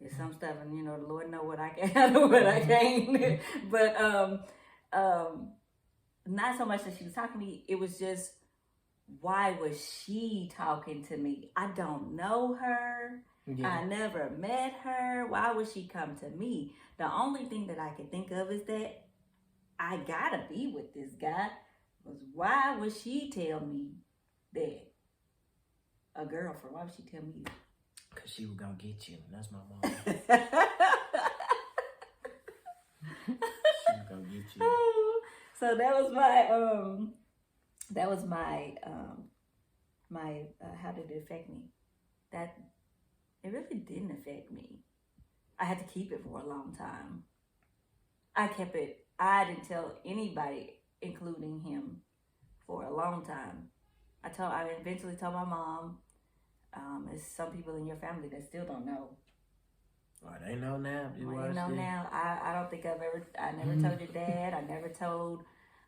There's some stuff, and the Lord know what I can handle, what I can't. But not so much that she was talking to me, it was just, why was she talking to me? I don't know her. Yeah. I never met her. Why would she come to me? The only thing that I could think of is that I gotta be with this guy. Was why would she tell me that? A girlfriend, why would she tell me Because she was going to get you. That's my mom. that? She was going to get you. So that was my how did it affect me? That it really didn't affect me. I had to keep it for a long time. I kept it. I didn't tell anybody, including him, for a long time. I eventually told my mom. There's some people in your family that still don't know. Well, they know now. Well, you know now. I don't think I never told your dad. I never told,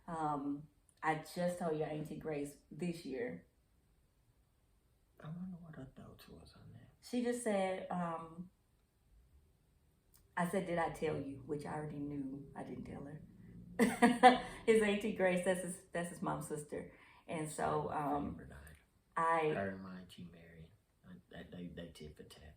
I just told your Auntie Grace this year. I wonder what her thoughts was on that. She just said, I said, did I tell you? Which I already knew. I didn't tell her. His Auntie Grace, that's his mom's sister. And so, Her and my Auntie Mary, they tit for tat.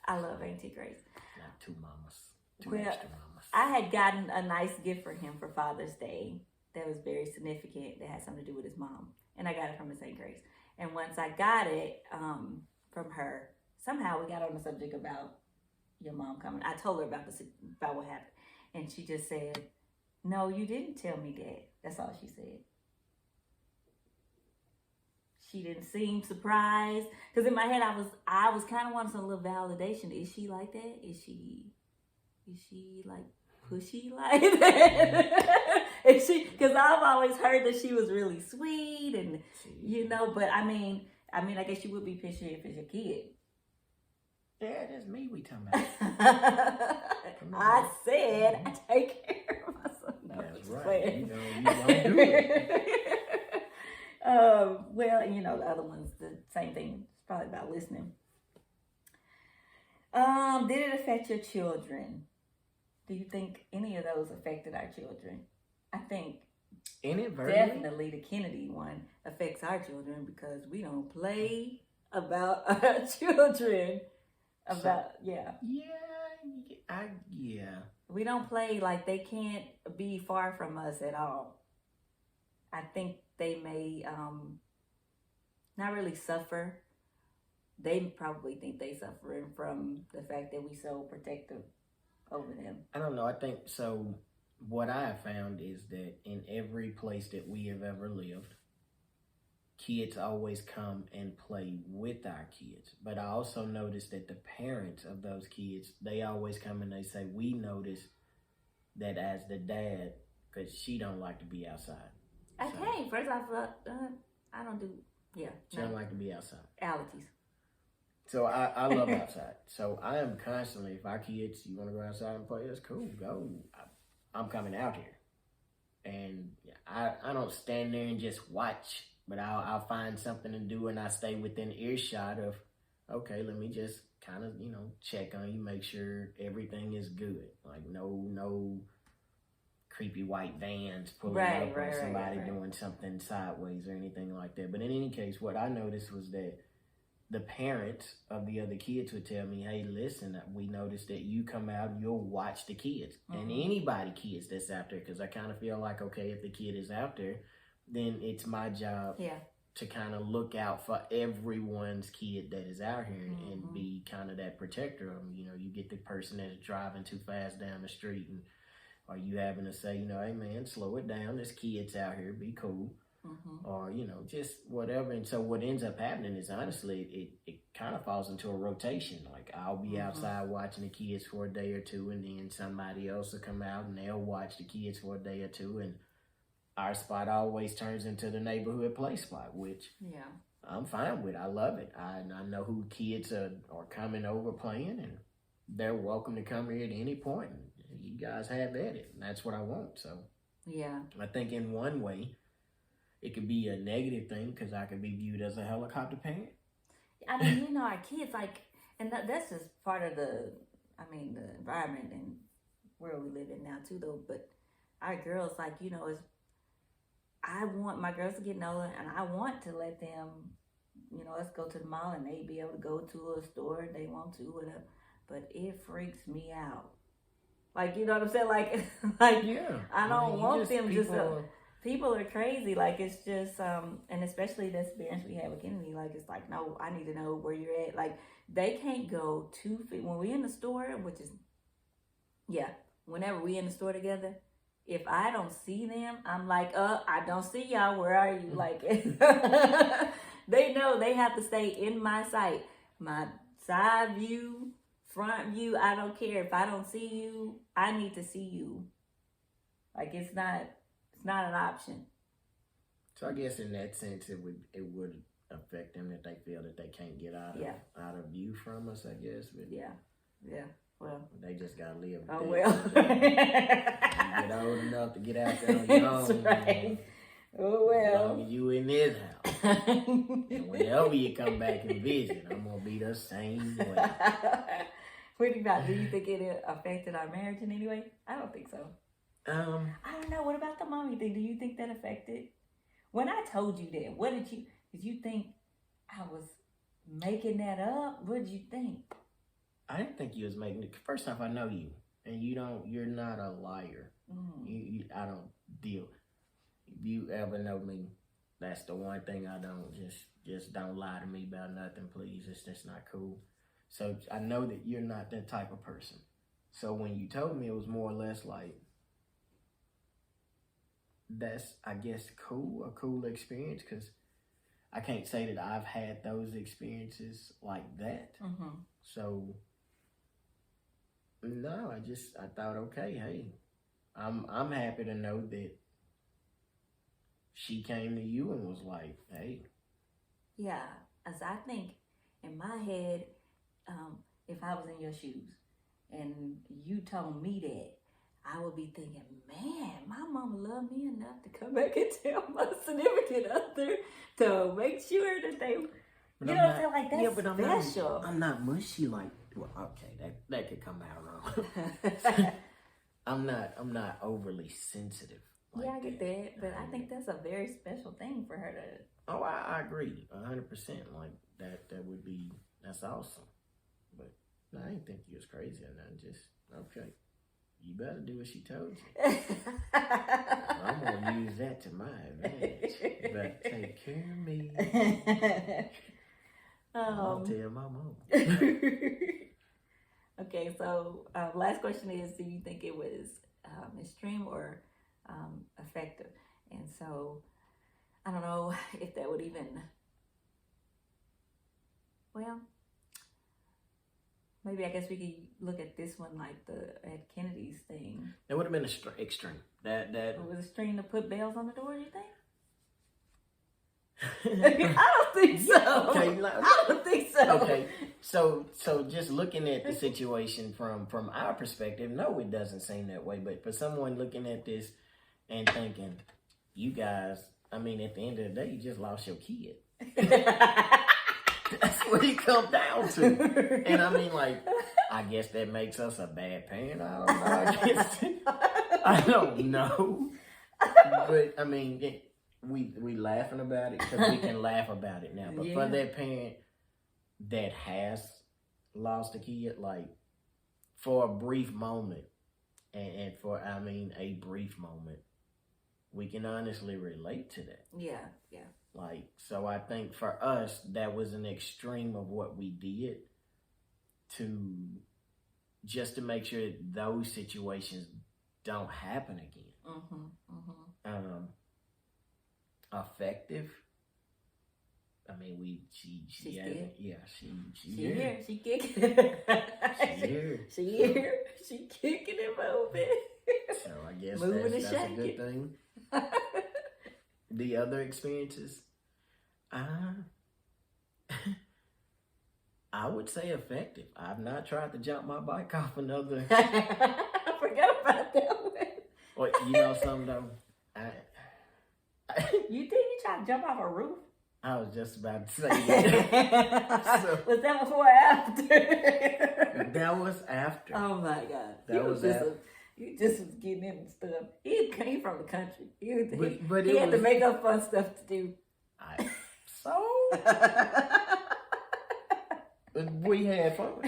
I love Auntie Grace. Not two mamas. Two Well, extra mamas. I had gotten a nice gift for him for Father's Day that was very significant, that had something to do with his mom. And I got it from Miss St. Grace. And once I got it from her, somehow we got on the subject about your mom coming. I told her about what happened. And she just said, no, you didn't tell me that. That's all she said. She didn't seem surprised. Because in my head, I was kind of wanting some little validation. Is she like that? Is she like pushy like that? Is she? Because I've always heard that she was really sweet and, but I mean, I guess you would be pushy if it's your kid. Yeah, that's me we talking about. I said I take care of my son. No, that's right. You don't do it. Well, the other one's the same thing. It's probably about listening. Did it affect your children? Do you think any of those affected our children? I think definitely the Kennedy one affects our children because we don't play about our children. Yeah. We don't play, like they can't be far from us at all. I think they may not really suffer. They probably think they suffering from the fact that we so protective over them. I don't know. I think so. What I have found is that in every place that we have ever lived, kids always come and play with our kids. But I also noticed that the parents of those kids, they always come and they say, we notice that as the dad, because she don't like to be outside. Okay, first off, I don't do, She don't like to be outside. Allergies. So I love outside. So I am constantly, if our kids, you want to go outside and play, that's cool, go. I'm coming out here. And I don't stand there and just watch, but I'll find something to do and I stay within earshot of, okay, let me just kind of, check on you, make sure everything is good. Like no creepy white vans pulling up or somebody doing something sideways or anything like that. But in any case, what I noticed was that the parents of the other kids would tell me, hey, listen, we noticed that you come out and you'll watch the kids. Mm-hmm. And kids that's out there, because I kind of feel like, okay, if the kid is out there, then it's my job to kind of look out for everyone's kid that is out here and be kind of that protector of them. You get the person that's driving too fast down the street and or you having to say, hey man, slow it down. There's kids out here, be cool. Mm-hmm. Or, just whatever. And so what ends up happening is honestly, it kind of falls into a rotation. Like I'll be outside watching the kids for a day or two and then somebody else will come out and they'll watch the kids for a day or two. And our spot always turns into the neighborhood play spot, which I'm fine with. I love it. I know who kids are coming over playing and they're welcome to come here at any point. You guys have at it. And that's what I want. So I think in one way, it could be a negative thing because I could be viewed as a helicopter parent. I mean, our kids, and that's just part of the environment and where we live in now too, though. But our girls, I want my girls to get older, and I want to let them, let's go to the mall, and they be able to go to a store if they want to, whatever. But it freaks me out. Like, you know what I'm saying? Like Yeah. I don't mean, want them just. people- People are crazy. Like, it's just, and especially the experience we had with Kennedy. Like, it's like, no, I need to know where you're at. Like, they can't go 2 feet when we in the store, which is, yeah. Whenever we in the store together, if I don't see them, I'm like, I don't see y'all. Where are you? Like, they know they have to stay in my sight, my side view, front view. I don't care. If I don't see you, I need to see you. Like, it's not an option. So I guess in that sense, it would affect them if they feel that they can't get out of view from us. I guess. But Yeah. Well, they just gotta live. With oh that. well. You get old enough to get out there on your own. That's right. Oh As well. long as you in this house, and whenever you come back and visit, I'm gonna be the same way. What about? Do you think it affected our marriage in any way? I don't think so. I don't know. What about the mommy thing? Do you think that affected? When I told you that, what did you think I was making that up? What did you think? I didn't think you was making it. First off, I know you, and you're not a liar. I don't deal. If you ever know me, that's the one thing I don't just don't lie to me about nothing, please. It's just not cool. So I know that you're not that type of person. So when you told me, it was more or less like, that's, I guess, a cool experience, because I can't say that I've had those experiences like that. So no, I thought, okay, hey, I'm happy to know that she came to you and was like, hey. Yeah, as I think in my head, if I was in your shoes and you told me that, I would be thinking, man, my mama loved me enough to come back and tell my significant other to make sure that they, But you I'm know what I'm not- saying? Like, that's yeah, but special. I'm not mushy like. Well, okay, that could come out wrong. I'm not overly sensitive. Like Yeah, I get that, but I think that's a very special thing for her to. Oh, I agree 100%. Like that's awesome. But no, I didn't think you was crazy or nothing. Just okay. You better do what she told you. I'm gonna use that to my advantage. You better take care of me. I'll tell my mom. Okay, so last question is: do you think it was extreme or effective? And so I don't know if that would even. Well, maybe I guess we could look at this one like at Kennedy's thing. It would have been extreme. That Was it extreme to put bells on the door? You think? I don't think so. Okay, I don't think so. Okay, so just looking at the situation from our perspective, no, it doesn't seem that way. But for someone looking at this and thinking, you guys, I mean, at the end of the day, you just lost your kid. That's what it comes down to. And I mean, like, I guess that makes us a bad parent. I don't know. But I mean, we laughing about it because we can laugh about it now. But for that parent that has lost a kid, like, for a brief moment, and for, I mean, a brief moment, we can honestly relate to that. Yeah. Like, so I think for us, that was an extreme of what we did to make sure that those situations don't happen again. Effective. I mean, she here. here. She kicking it. She here. She here. She kicking it a bit. So I guess Moving that's and a good shaking. thing. The other experiences, I would say effective. I've not tried to jump my bike off another. I forgot about that one. Well, you know something though? You think you tried to jump off a roof? I was just about to say that. So- Was that before or after? That was after. Oh my God. That was after. He just was getting in and stuff. He came from the country. But He it had to was, make up fun stuff to do. so we had fun.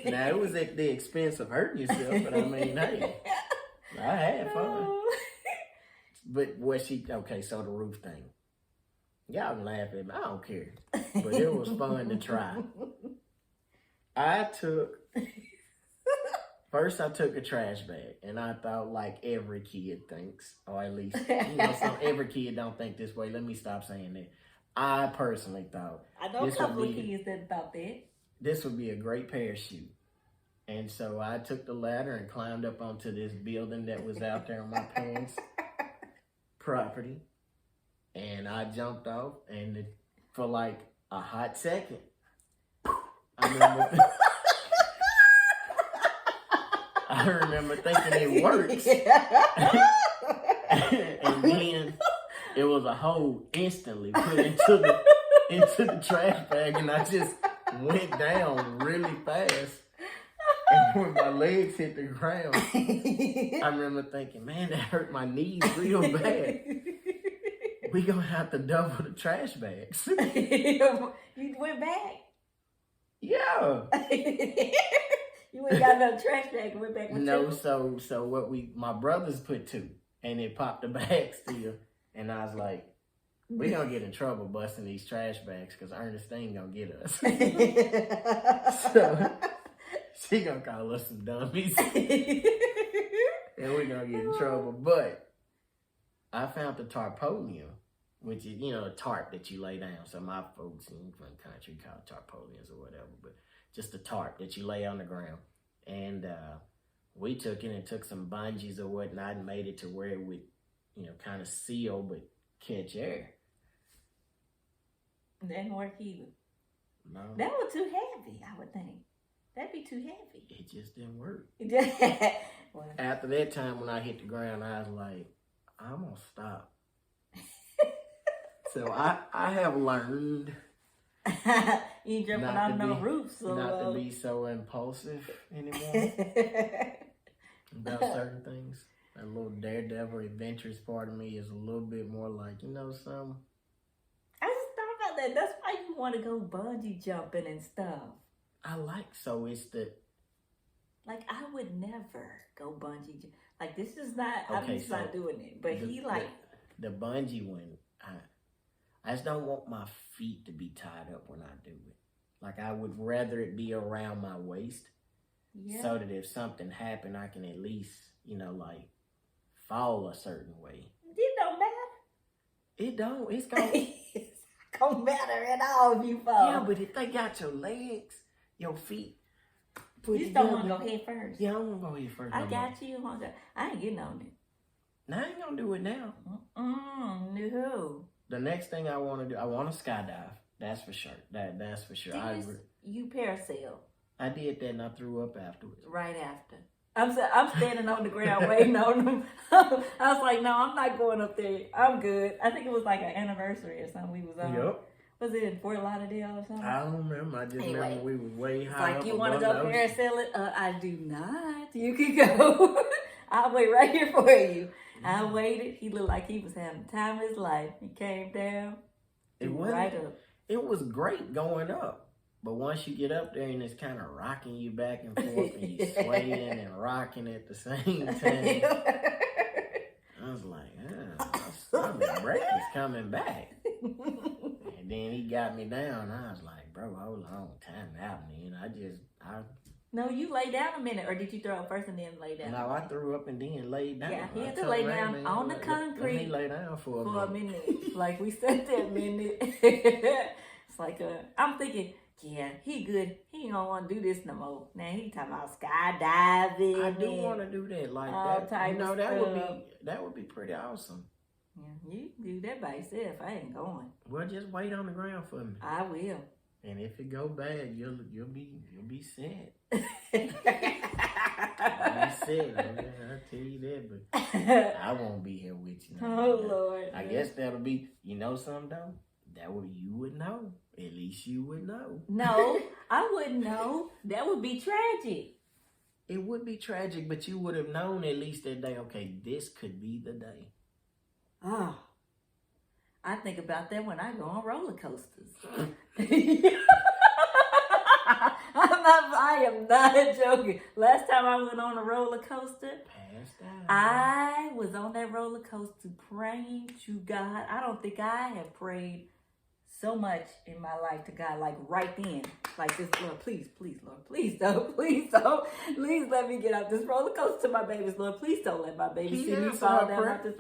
Now it was at the expense of hurting yourself, but I mean, hey, I had fun. But okay, so the roof thing. Y'all can laugh at me, I don't care. But it was fun to try. First I took a trash bag, and I thought like every kid thinks, or at least, every kid don't think this way. Let me stop saying that. I personally thought I know a couple of kids that thought that. this would be a great parachute. And so I took the ladder and climbed up onto this building that was out there on my parents' property. And I jumped off, and for like a hot second, I remember thinking it works. And then it was a hole instantly put into the trash bag, and I just went down really fast. And when my legs hit the ground, I remember thinking, man, that hurt my knees real bad. We gonna have to double the trash bags. You went back? Yeah. You ain't got no trash bag and went back with No, two? so my brothers put 2, and it popped the bag still. And I was like, we gonna get in trouble busting these trash bags because Ernestine gonna get us. So she gonna call us some dummies. And we gonna get in trouble. But I found the tarpaulin, which is, a tarp that you lay down. So my folks in the country call it tarpaulins or whatever, but just a tarp that you lay on the ground. And we took it and took some bungees or whatnot and made it to where it would, kind of seal but catch air. That didn't work either. No. That was too heavy, I would think. That'd be too heavy. It just didn't work. Well, After that time when I hit the ground, I was like, I'm going to stop. So I have learned you ain't jumping not on to no be- roofs. So, not to be so impulsive anymore about certain things. That little daredevil adventurous part of me is a little bit more like, something. I just thought about that. That's why you want to go bungee jumping and stuff. It's the... Like, I would never go bungee jumping. Like, this is not, I'm Okay, just so not doing it. But the bungee one, I just don't want my feet to be tied up when I do it. Like, I would rather it be around my waist, yeah. so that if something happened, I can at least, fall a certain way. It don't matter. It don't. It's going It don't matter at all if you fall. Yeah, but if they got your legs, your feet, you just don't want to go head first. Yeah, I don't want to go head first. I got you. I ain't getting on it. Now, I ain't going to do it now. No. The next thing I want to do, I want to skydive. That's for sure. That's for sure. You parasail. I did that and I threw up afterwards. Right after. I'm standing on the ground waiting on them. I was like, no, I'm not going up there. I'm good. I think it was like an anniversary or something we was on. Yep. Was it in Fort Lauderdale or something? I don't remember. I just remember we was way It's high like, up you want to above go the ocean. parasailing? I do not. You can go. I'll wait right here for you. I waited. He looked like he was having the time of his life. He came down. It right up. It was great going up. But once you get up there and it's kind of rocking you back and forth and you swaying and rocking at the same time, I was like, my break is coming back. And then he got me down. I was like, bro, hold on, time out, man. No, you lay down a minute, or did you throw up first and then lay down? No, I threw up and then laid down. Yeah, he had I to lay told him, down man, on the let concrete me lay down for a minute. Like, we sat there a minute. It's like, I'm thinking, yeah, he good. He ain't gonna want to do this no more. Now he talking about skydiving. I do want to do that. Like all that, type of that would be pretty awesome. Yeah, you do that by yourself. I ain't going. Well, just wait on the ground for me. I will. And if it go bad, you'll be sad. You'll be sad. I'll tell you that, but I won't be here with you. Oh Lord. I guess that'll be. You know something though? You would know. At least you would know. No, I wouldn't know. That would be tragic. It would be tragic, but you would have known at least that day, okay, this could be the day. Oh, I think about that when I go on roller coasters. I am not joking. Last time I went on a roller coaster, Passed out. I was on that roller coaster praying to God. I don't think I have prayed so much in my life to God, like right then. Like this, Lord, please, Lord, please don't, please let me get off this roller coaster to my babies, Lord. Please don't let my baby He see me answered fall her down prayer. off this.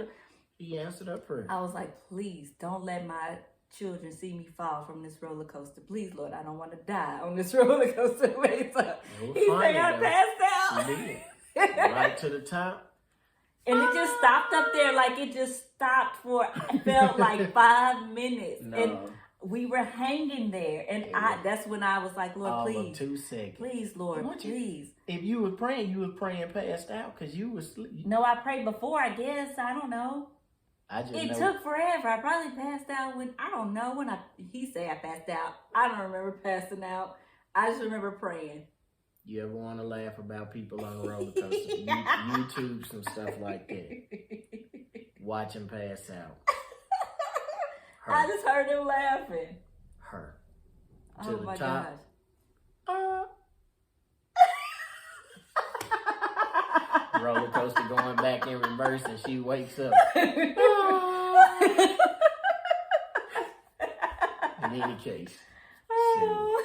He answered her prayer. I was like, please don't let my children see me fall from this roller coaster. Please, Lord, I don't want to die on this roller coaster. So It was he funny, said I though. passed out. She did. Right to the top. And it just stopped up there, like it just stopped for, I felt like 5 minutes. No. And we were hanging there. And Yeah. that's when I was like, Lord, All of please. 2 seconds. Please, Lord, What you- please. If you was praying passed out because you was asleep. No, I prayed before, I guess. I don't know. I just It know. took forever. I probably passed out when, I don't know, when he said I passed out. I don't remember passing out. I just remember praying. You ever want to laugh about people on a roller coaster? YouTube some stuff like that. Watch him pass out. I Her. just heard him laughing. Her. To Oh the my top. gosh. Roller coaster going back in reverse and she wakes up. In any case. Oh.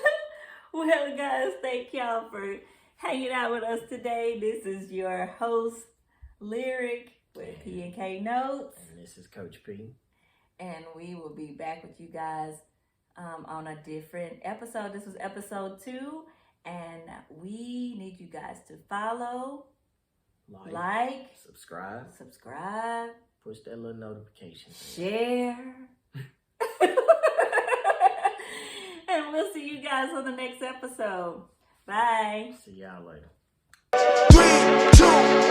Well, guys, thank y'all for hanging out with us today. This is your host, Lyric, with P&K Notes. And this is Coach P. And we will be back with you guys on a different episode. This was episode 2. And we need you guys to follow, like, subscribe, push that little notification. share. And we'll see you guys on the next episode. Bye. See y'all later. 3, 2,